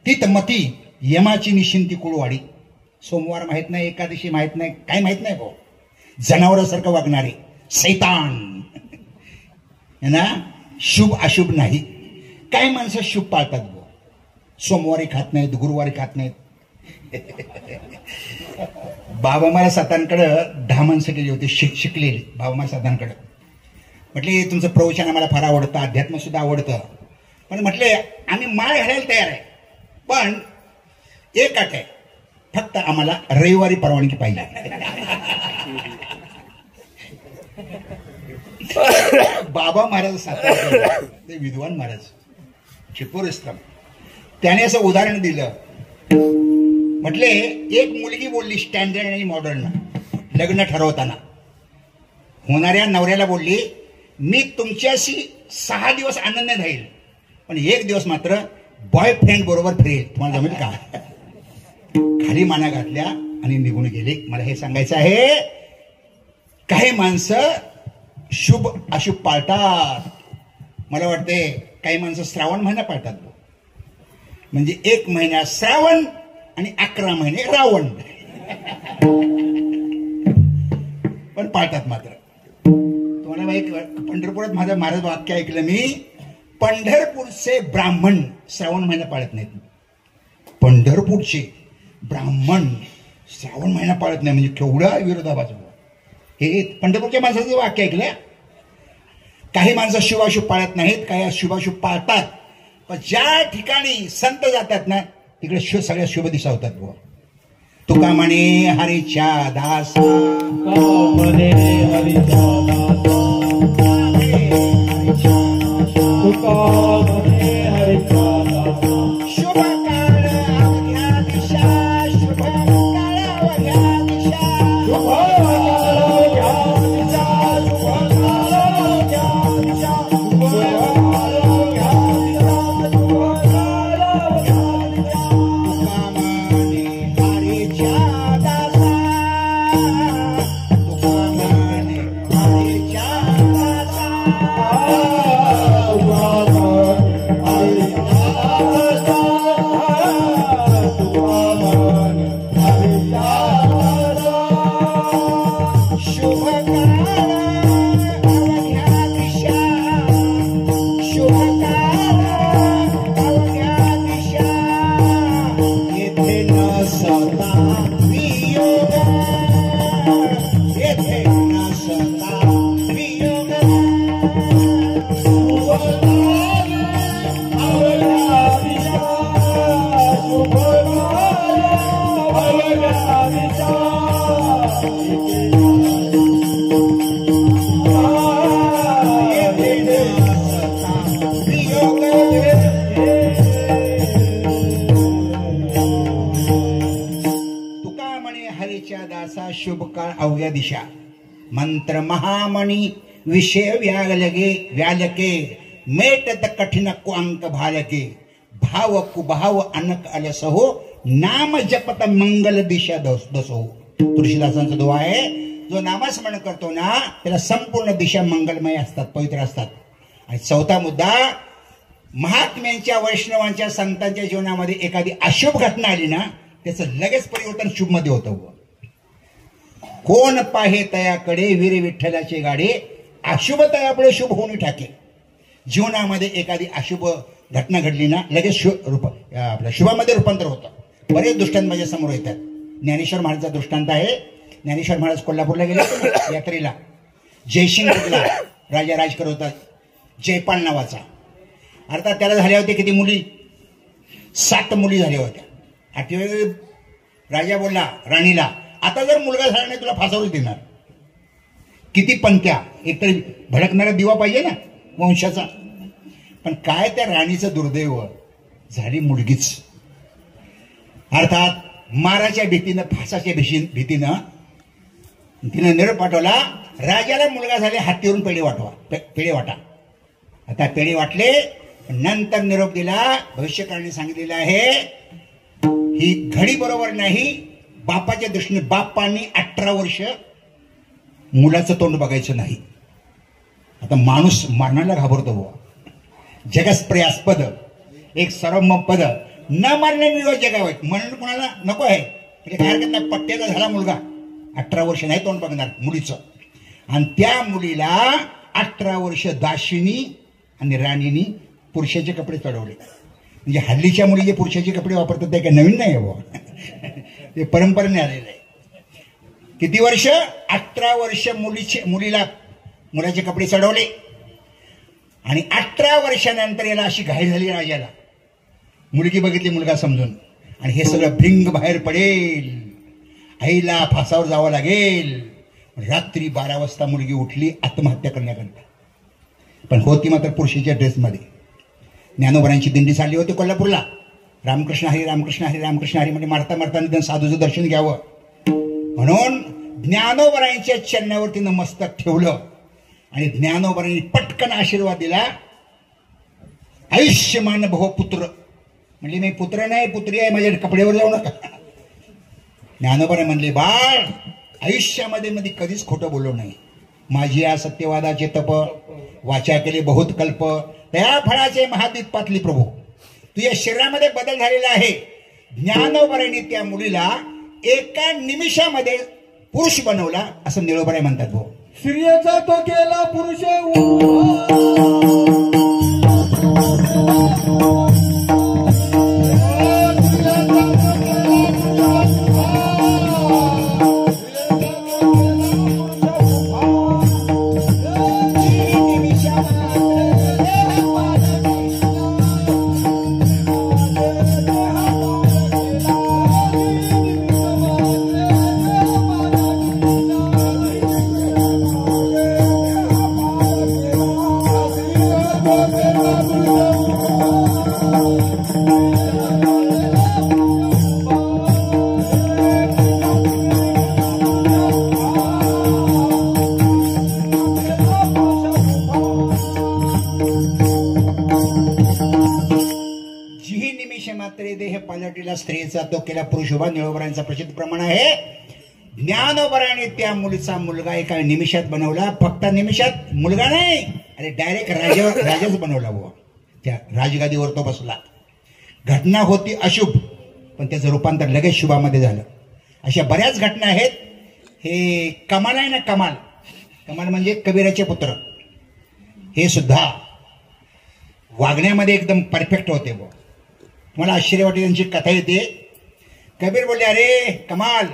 तिथ मती, यमाची निशिंती कुळवाडी. सोमवार माहित नाही, एकादशी माहित नाही, काय माहित नाही. भाऊ जनावरासारखं वागणारे सैतान ना. शुभ अशुभ नाही. काही माणसं शुभ पाळतात. भाऊ सोमवारी खात नाहीत, गुरुवारी खात नाहीत. बाबा महाराज सातांकडं 10 माणसं गेली होती शिकलेली. बाबा महाराज सातांकडं म्हटले तुमचं प्रवचन आम्हाला फार आवडतं, अध्यात्म सुद्धा आवडतं, पण म्हटले आम्ही माळ घालायला तयार आहे, पण एक अट आहे, फक्त आम्हाला रविवारी परवानगी पाहिजे. बाबा महाराज सातारा ते विद्वान महाराज चिपोरस्तम, त्याने असं उदाहरण दिलं. म्हटले एक मुलगी बोलली स्टँडर्ड आणि मॉडर्न लग्न ठरवताना, होणाऱ्या नवऱ्याला बोलली मी तुमच्याशी 6 दिवस आनंद राहील, पण 1 दिवस मात्र बॉयफ्रेंड बरोबर फिरेल, तुम्हाला जमेल का? खाली माना घातल्या आणि निघून गेले. मला हे सांगायचं आहे, काही माणसं शुभ अशुभ पाळतात. मला वाटते काही माणसं श्रावण महिना पाळतात, म्हणजे 1 महिना श्रावण आणि 11 महिने रावण, पण पाळतात मात्र. तुम्हाला एक पंढरपुरात माझं महाराज वाक्य ऐकलं मी, पंढरपूरचे ब्राह्मण श्रावण महिना पाळत नाहीत. पंढरपूरचे ब्राह्मण श्रावण महिना पाळत नाही म्हणजे केवढा विरोधाभास. हे पंढरपूरच्या माणसाचं वाक्य ऐकलं. काही माणसं शुभाशुभ पाळत नाहीत, काही शुभाशुभ पाळतात, पण ज्या ठिकाणी संत जातात ना तिकडे सगळ्या शुभ दिशा होतात. बुवा तुका म्हणे हरीच्या दासा, म्हणे हरीच्या दासा, तुका म्हणे हरीच्या दासा. शुभ काळ अवघ्या दिशा, शुभ काळ अवघ्या दिशा, शुभ काळ अवघ्या दिशा, शुभ काळ अवघ्या दिशा, शुभ काळ अवघ्या दिशा, शुभ काळ अवघ्या दिशा. तुका म्हणे हरीच्या दासा, तुका म्हणे हरीच्या दासा. शुभ काळ अवघ्या दिशा, शुभ काळ अवघ्या दिशा, येथे नसता वियोग, येथे नसता वियोग. तुका म्हणे हरीच्या दासा, शुभ काळ अवघ्या दिशा. मंत्र महामणी विषय व्यालके, मेटत कठिन कुअंक भालके, भाव कुभाव अनक अलसहो, नाम जपत मंगल दिशा दसो. तुळशीदासांचा दुआ आहे, जो नामस्मरण करतो ना त्याला संपूर्ण दिशा मंगलमय असतात, पवित्र असतात. आणि चौथा मुद्दा, महात्म्यांच्या वैष्णवांच्या संतांच्या जीवनामध्ये एखादी अशुभ घटना आली ना त्याचं लगेच परिवर्तन शुभ मध्ये होतं. कोण पाहे तयाकडे वीर विठ्ठलाचे गाडे, अशुभ तयापुढे शुभ होऊन टाके. जीवनामध्ये एखादी अशुभ घटना घडली ना लगेच आपल्या शुभामध्ये रूपांतर होतं. बरेच दृष्टांत माझ्या समोर येतात. ज्ञानेश्वर महाराजचा दृष्टांत आहे. ज्ञानेश्वर महाराज कोल्हापूरला गेले यात्रेला. जयसिंगपूरला राजा राज करत होता, जयपाल नावाचा. अर्थात त्याला झाल्या होत्या किती मुली? 7 मुली झाल्या होत्या. 8वी राजा बोलला राणीला, आता जर मुलगा झाला नाही तुला फासावून देणार. किती पंक्या, एकतरी भडकणारा दिवा पाहिजे ना वंशाचा. पण काय त्या राणीचं दुर्दैव, झाली मुलगीच. अर्थात माराच्या भीतीनं, फासाच्या भीतीनं तिनं निरोप पाठवला, राजाला मुलगा झाले, हत्तीवरून पेढे वाटा. आता पेढे वाटले, नंतर निरोप दिला, भविष्यकाळाने सांगितलेलं आहे ही घडी बरोबर नाही. बापाच्या दृष्टीने बापांनी 18 वर्ष मुलाचं तोंड बघायचं नाही. आता माणूस मरणाला घाबरतो बुवा. जगस्प्रियास्पद एक सर्वम पद, न मरणे निरोध जगावं. म्हणून कोणाला नको आहे काय हरकत नाही. पट्ट्याचा झाला मुलगा, 18 वर्ष नाही तोंड बघणार मुलीचं. आणि त्या मुलीला 18 वर्ष दाशिनी आणि राणीनी पुरुषाचे कपडे चढवले. म्हणजे हल्लीच्या मुली जे पुरुषाचे कपडे वापरतात ते काही नवीन नाही आहे बुवा, ते परंपरेने आलेलं आहे. किती वर्ष? 18 वर्ष मुलीला मुलाचे कपडे चढवले. आणि 18 वर्षानंतर याला अशी घाई झाली राजाला. मुलगी बघितली, मुलगा समजून, आणि हे सगळं भिंग बाहेर पडेल, आईला फासावर जावं लागेल. रात्री 12 वाजता मुलगी उठली आत्महत्या करण्याकरता. पण होती मात्र पुरुषाच्या ड्रेसमध्ये. ज्ञानोबरांची दिंडी चालली होती कोल्हापूरला. रामकृष्ण हरी रामकृष्ण हरी रामकृष्ण हरी म्हणजे मारता मारता निदान साधूचं दर्शन घ्यावं म्हणून ज्ञानोबरांच्या चरणावर तिनं मस्तक ठेवलं. आणि ज्ञानोबरांनी पटकन आशीर्वाद दिला, आयुष्यमान भव पुत्र. म्हणले मी पुत्र नाही पुत्री आहे, माझ्या कपड्यावर जाऊ नका. ज्ञानोबराय म्हणले, बाळ आयुष्यामध्ये मध्ये कधीच खोटं बोललो नाही. माझी या सत्यवादाचे तप, वाचा केले बहुत कल्प, त्या फळाचे महादीप पातली प्रभू. तुझ्या शरीरामध्ये बदल झालेला आहे. ज्ञानोबरांनी त्या मुलीला एका निमिषामध्ये पुरुष बनवला असं निळोबराय म्हणतात भाऊ. स्त्रियेचा तो केला पुरुष स्त्रीचा तो केला पुरुष उभा. निळोबरांचा प्रसिद्ध प्रमाण आहे. ज्ञानोबराने त्या मुलीचा मुलगा एका निमिषात बनवला. फक्त निमिषात मुलगा नाही, अरे डायरेक्ट राजाच बनवला बुवा. त्या राजगादीवर तो बसला. घटना होती अशुभ, पण त्याचं रूपांतर लगेच शुभामध्ये झालं. अशा बऱ्याच घटना आहेत. हे कमाल आहे ना, कमाल. कमाल म्हणजे कबीराचे पुत्र. हे सुद्धा वागण्यामध्ये एकदम परफेक्ट होते बुवा. मला आश्चर्य वाटते. त्यांची कथा येते. कबीर बोलले, अरे कमाल,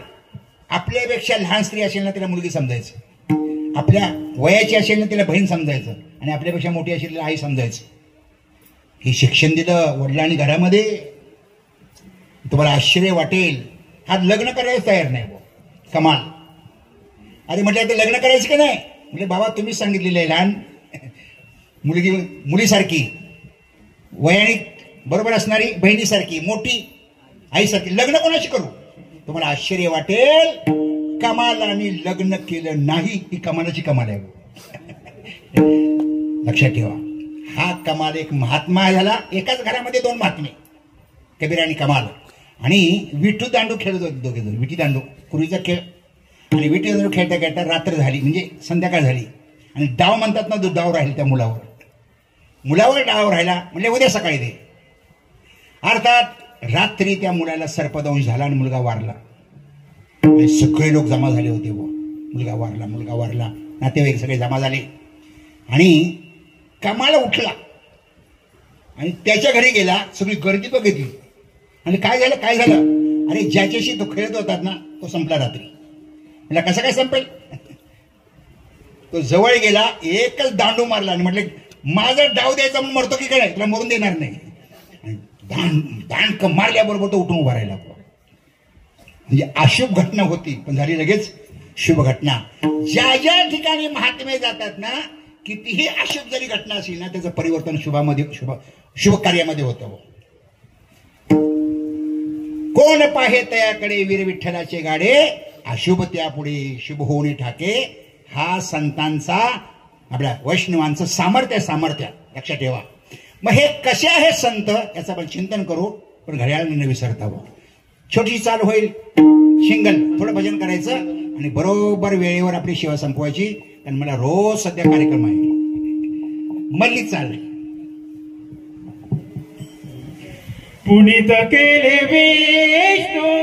आपल्यापेक्षा लहान स्त्री असेल ना तिला मुलगी समजायचं, आपल्या वयाची असेल ना तिला बहीण समजायचं, आणि आपल्यापेक्षा मोठी असेल तिला आई समजायचं. हे शिक्षण दिलं वडिलांनी घरामध्ये. तुम्हाला आश्चर्य वाटेल. हा लग्न करायला तयार नाही बुवा. कमाल. अरे म्हटलं आता लग्न करायचं की नाही? म्हणजे बाबा तुम्हीच सांगितलेलं आहे, लहान मुलगी मुलीसारखी, वयाने बरोबर असणारी बहिणीसारखी, मोठी आईसारखी, लग्न कोणाशी करू? तुम्हाला आश्चर्य वाटेल. कमालाने लग्न केलं नाही, ही कमालाची कमाल आहे. लक्षात ठेवा. हा कमाल एक महात्मा झाला. एकाच घरामध्ये दोन महात्मे, कबीर आणि कमाल. आणि विठू दांडू खेळत होते दोघे जण. विटी दांडू पूर्वीचा खेळ. आणि विटी दांडू खेळता खेळता रात्र झाली, म्हणजे संध्याकाळ झाली. आणि डाव म्हणतात ना, डाव राहील त्या मुलावर डाव राहिला म्हणजे उद्या सकाळी दे. अर्थात रात्री त्या मुलाला सर्पदंश झाला आणि मुलगा वारला. सगळे लोक जमा झाले होते. मुलगा वारला. नातेवाईक सगळे जमा झाले. आणि कमाल उठला आणि त्याच्या घरी गेला. सगळी गर्दी बघितली. आणि काय झालं? अरे ज्याच्याशी तो खेळत होतात ना, तो संपला रात्री. म्हटलं कसं काय संपेल? तो जवळ गेला, एकच दांडू मारला आणि म्हटलं माझा डाव द्यायचा म्हणून मरतो की काय, तुला मरून देणार नाही. दांड मारल्याबरोबर तो उठून उभा राहिला. म्हणजे अशुभ घटना होती, पण झाली लगेच शुभ घटना. ज्या ज्या ठिकाणी महात्मे जातात ना, कितीही अशुभ जरी घटना असेल ना, त्याचं परिवर्तन शुभ कार्यामध्ये होतं. कोण पाहे तयाकडे वीर विठ्ठलाचे गाडे, अशुभ त्यापुढे शुभ होणे ठाके. हा संतांचा, आपल्या वैष्णवांचं सामर्थ्य लक्षात ठेवा. मग हे कसे आहे संत, याचं आपण चिंतन करू. पण घड्याळाने न विसरता. छोटी चाल होईल, शिंगल थोडं भजन करायचं आणि बरोबर वेळेवर आपली सेवा संपवायची. कारण मला रोज सध्या कार्यक्रम आहे. मल्ली चाल. पुनीत केले विष्णुदासे,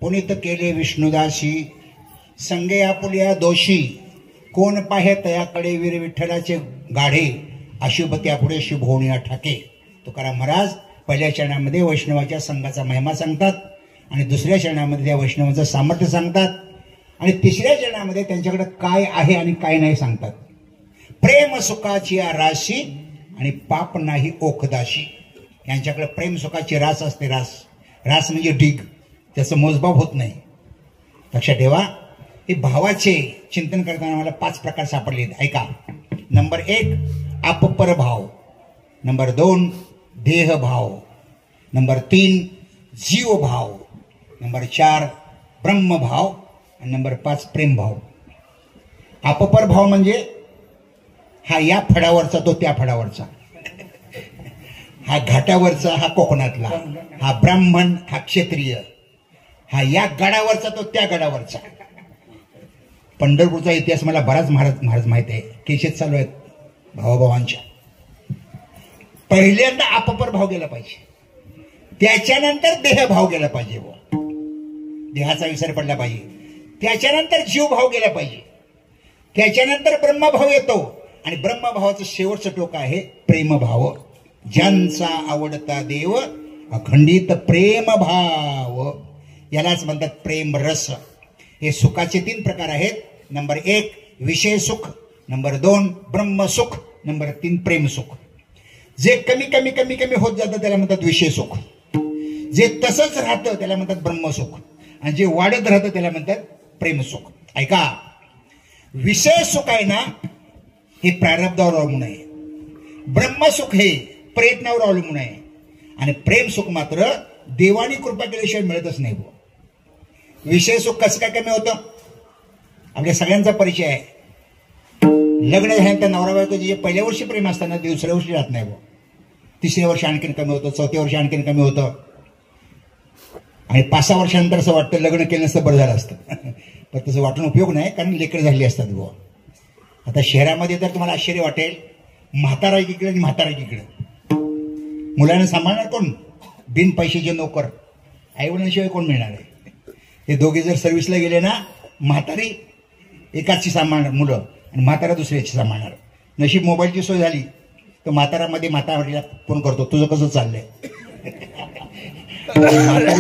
पुनीत केले विष्णुदासी संगे आपुल्या दोषी कोण पाहे तयाकडे वीर विठ्ठलाचे गाढे अशुभत्या पुढे शुभहोणी ठाके. तुकाराम महाराज पहिल्या चरणामध्ये वैष्णवाच्या संघाचा महिमा सांगतात आणि दुसऱ्या चरणामध्ये त्या वैष्णवाचं सामर्थ्य सांगतात आणि तिसऱ्या चरणामध्ये त्यांच्याकडे काय आहे आणि काय नाही सांगतात. प्रेम सुखाची राशी आणि पाप नाही ओखदाशी. यांच्याकडे प्रेम सुखाची रास असते. रास रास म्हणजे ढीग, त्याचं मोजमाप होत नाही. लक्षात ठेवा. हे भावाचे चिंतन करताना मला 5 प्रकार सापडले. ऐका. नंबर 1 अपपर भाव, नंबर 2 देह भाव, नंबर 3 जीव भाव, नंबर 4 ब्रह्म भाव आणि नंबर 5 प्रेम भाव. अपपर भाव म्हणजे हा या फडावरचा तो त्या फडावरचा, हा घाटावरचा हा कोकणातला, हा ब्राह्मण हा क्षत्रिय, हा या गडावरचा तो त्या गडावरचा. पंढरपूरचा इतिहास मला बराच महाराज माहित आहे. केसेत चालू आहेत भावाभावांच्या. पहिल्यांदा अपपर भाव गेला पाहिजे, त्याच्यानंतर देह भाव गेला पाहिजे. देहाचा विसर पडला पाहिजे. त्याच्यानंतर जीव भाव गेला पाहिजे. त्याच्यानंतर ब्रह्मभाव येतो आणि ब्रह्मभावाचं शेवटचं टोक आहे प्रेमभाव. ज्यांचा आवडता देव अखंडित प्रेम भाव, यालाच म्हणतात प्रेम रस. हे सुखाचे 3 प्रकार आहेत. नंबर 1 विषय सुख, नंबर 2 ब्रह्म सुख, नंबर 3 प्रेम सुख. जे कमी कमी कमी कमी होत जातं त्याला म्हणतात विषय सुख. जे तसंच राहतं त्याला म्हणतात ब्रह्म सुख आणि जे वाढत राहतं त्याला म्हणतात प्रेम सुख. ऐका. विषय सुख आहे ना हे प्रारब्धावर अवलंबून आहे. ब्रह्मसुख हे प्रयत्नावर अवलंबून आहे आणि प्रेम सुख मात्र देवानी कृपा केल्याशिवाय मिळतच नाही. विषय सुख कसं काय कमी होतं? आपल्या सगळ्यांचा परिचय आहे. लग्न झाल्यानंतर नवरा बायको जे पहिल्या वर्षी प्रेम असताना दुसऱ्या वर्षी राहत नाही. तिसऱ्या वर्षी आणखीन कमी होतं, चौथ्या वर्षी आणखीन कमी होतं आणि 5-6 वर्षानंतर असं वाटतं लग्न केलं नसतं बरं झालं असतं. पण तसं वाटून उपयोग नाही, कारण लेकरं झाली असतात. आता शहरामध्ये तर तुम्हाला आश्चर्य वाटेल, म्हातारा एकीकडे आणि म्हातारा एकीकडे. मुलांना सांभाळणार कोण? बिन पैशाचे नोकर, आईवडिलांशिवाय कोण मिळणार आहे? हे दोघे जर सर्व्हिसला गेले ना, म्हातारी एकाची सांभाळणार मुलं आणि म्हातारा दुसऱ्याची सांभाळणार. नशीब मोबाईलची सोय झाली तर म्हातारामध्ये म्हातारीला फोन करतो, तुझं कसं चाललंय?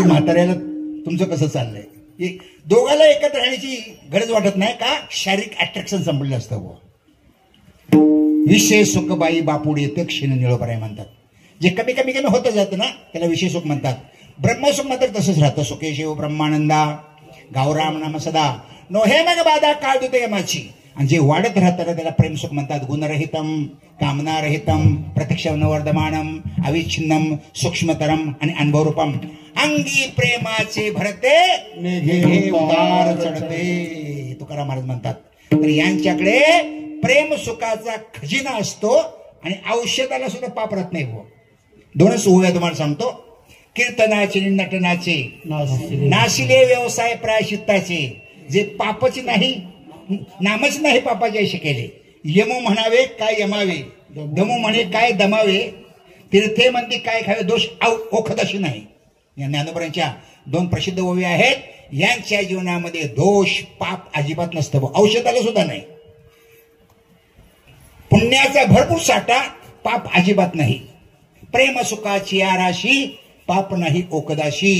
म्हाताऱ्याला तुमचं कसं चाललंय? दोघाला एकत्र राहण्याची गरज वाटत नाही का? शारीरिक अट्रॅक्शन संपलेलं असतं. विषय सुख बाई बापुड येते क्षीण निळोपराय म्हणतात. जे कमी कमी कमी होतं जातं ना त्याला विषय सुख म्हणतात. ब्रह्मसुख मात्र तसंच राहतं. सुखे शिव ब्रह्मानंदा गावराम नाम सदा नो हे मग बाधा काळ देते यमाची. आणि जे वाढत राहतं त्याला प्रेमसुख म्हणतात. गुणरहितम कामनारहितम प्रत्यक्षवर्धमानम अविच्छिन्नम सूक्ष्मतरम आणि अनुभवरूपम अंगी प्रेमाचे भरते निघे उतार चढते तुकाराम महाराज म्हणतात. तर यांच्याकडे प्रेम सुखाचा खजिना असतो आणि औषधाला सुद्धा पाप राहत नाही. दोनच उभ्या तुम्हाला सांगतो. कीर्तनाचे नटनाचे नाशिले व्यवसाय प्रायश्चित्ताचे जे पापच नाही नामच नाही पापाचे असे केले. यमो म्हणावे काय यमावे दमो म्हणे काय दमावे तीर्थे म्हणते काय खावे दोष ओखदशी नाही. या ज्ञानोबरांच्या दोन प्रसिद्ध ओवी आहेत. यांच्या जीवनामध्ये दोष पाप अजिबात नसतं. औषधाला सुद्धा नाही. पुण्याचा भरपूर साठा पाप अजिबात नाही. प्रेम सुखाची आराशी पाप नाही ओकदाशी.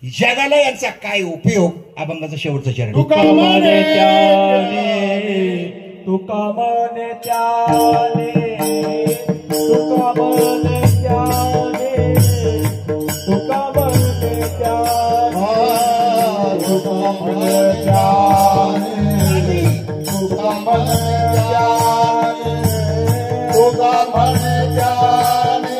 जगाला यांचा काय उपयोग. अभंगाचा शेवटचा चरण. तुका म्हणे त्याने तुका म्हणे त्याने तुका म्हणे त्याने तुका म्हणे त्याने तुका म्हणे त्याने तुका म्हणे त्याने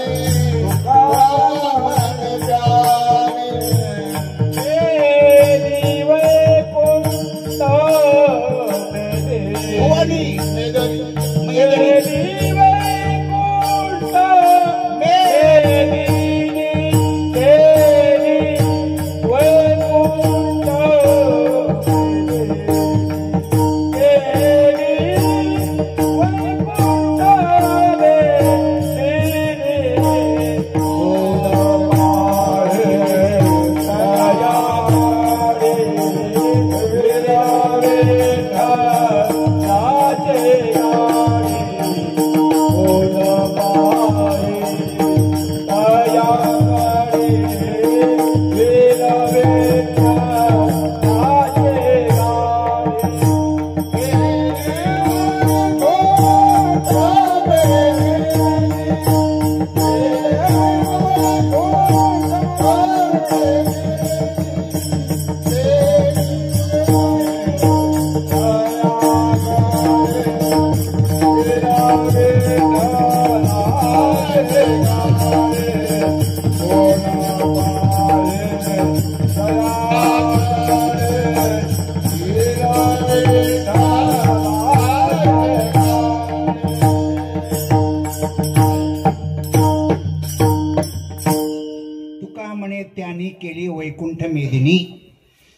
तुका म्हणे त्याने वैकुंठ मेदिनी.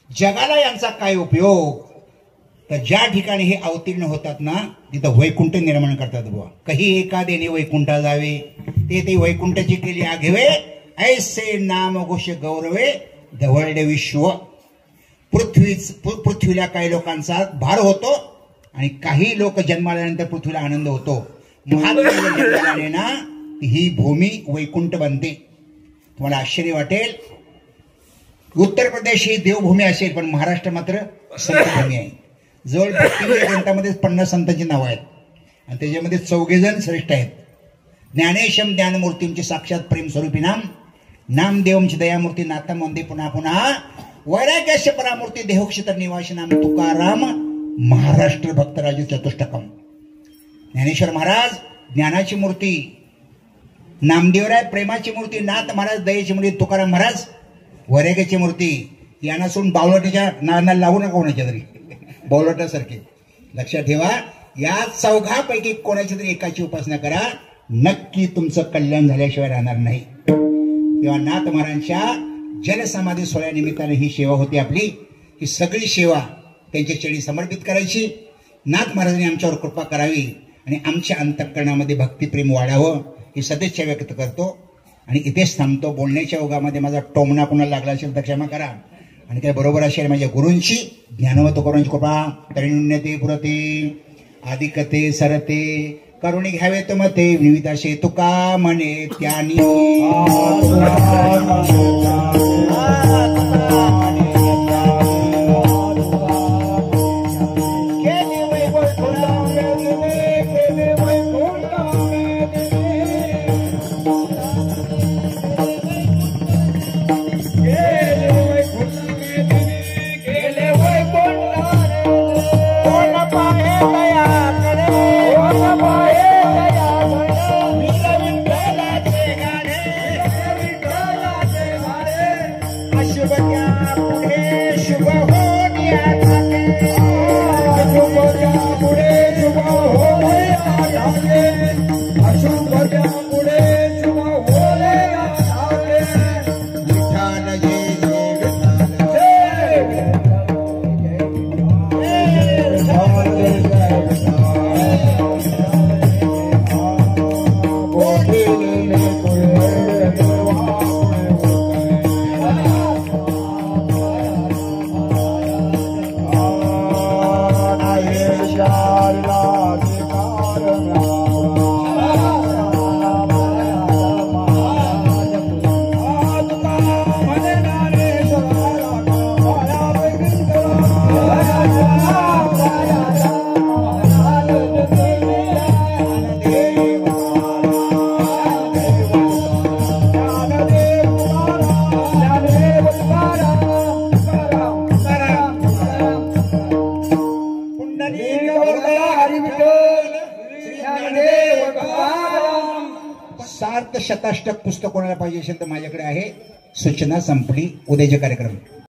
जगाला यांचा काय उपयोग. तर ज्या ठिकाणी हे अवतीर्ण होतात ना तिथं वैकुंठ निर्माण करतात. बुवा काही एका देणे वैकुंठा जावे ते वैकुंठाची केली आघेवे ऐसे नाम घोष गौरवे धवळले विश्व. पृथ्वीला काही लोकांचा भार होतो आणि काही लोक जन्माल्यानंतर पृथ्वीला आनंद होतो. महात्मा ना ही भूमी वैकुंठ बनते. तुम्हाला आश्चर्य वाटेल. उत्तर प्रदेश ही देवभूमी असेल पण महाराष्ट्र मात्र संतभूमी आहे. जवळ ग्रंथामध्ये 50 संतांची नावं आहेत आणि त्याच्यामध्ये 14 जण श्रेष्ठ आहेत. ज्ञानेशम ज्ञानमूर्तींचे साक्षात प्रेम स्वरूपी नाम नामदेवमची दयामूर्ती नाथम वंदे पुन्हा पुन्हा वैराग्यास्य परामूर्ती देहोक्षितर निवासी नाम तुकाराम महाराष्ट्र भक्तराजू चतुष्टकम. ज्ञानेश्वर महाराज ज्ञानाची मूर्ती, नामदेवराय प्रेमाची मूर्ती, नाथ महाराज दयेची मूर्ती, तुकाराम महाराज वैराग्याची मूर्ती. यांना सोडून बावलटाच्या नाना लावू नका कोणाच्या तरी बावलटासारखे. लक्षात ठेवा या चौघापैकी कोणाच्या तरी एकाची उपासना करा नक्की तुमचं कल्याण झाल्याशिवाय राहणार नाही. तेव्हा नाथ महाराजांच्या जलसमाधी सोहळ्यानिमित्ताने ही सेवा होती आपली. ही सगळी सेवा त्यांच्या चरणी समर्पित करायची. नाथ महाराजांनी आमच्यावर कृपा करावी आणि आमच्या अंतःकरणामध्ये भक्तिप्रेम वाढावं ही सदिच्छा व्यक्त करतो आणि इथेच थांबतो. बोलण्याच्या ओघामध्ये माझा टोमणा कुणाला लागला असेल तर क्षमा करा. आणि काय बरोबर असेल माझ्या गुरूंची ज्ञानवत करूंची कृपा तरुण्यते पुरते आदिकते सरते करुणी घ्यावे तो मते विविधाशे तुका म्हणे त्यानी. कोण पाहे शुभ त्या पुढे शुभ होण्या झाले शुभ त्या पुढे शुभ होण्या झाले अशुभ त्या पुढे शुभ होण्या झाले विठाल जय जय सार्थ शताष्टक पुस्तक कोणाला पाहिजे असेल तर माझ्याकडे आहे. सूचना संपली. उद्याचे कार्यक्रम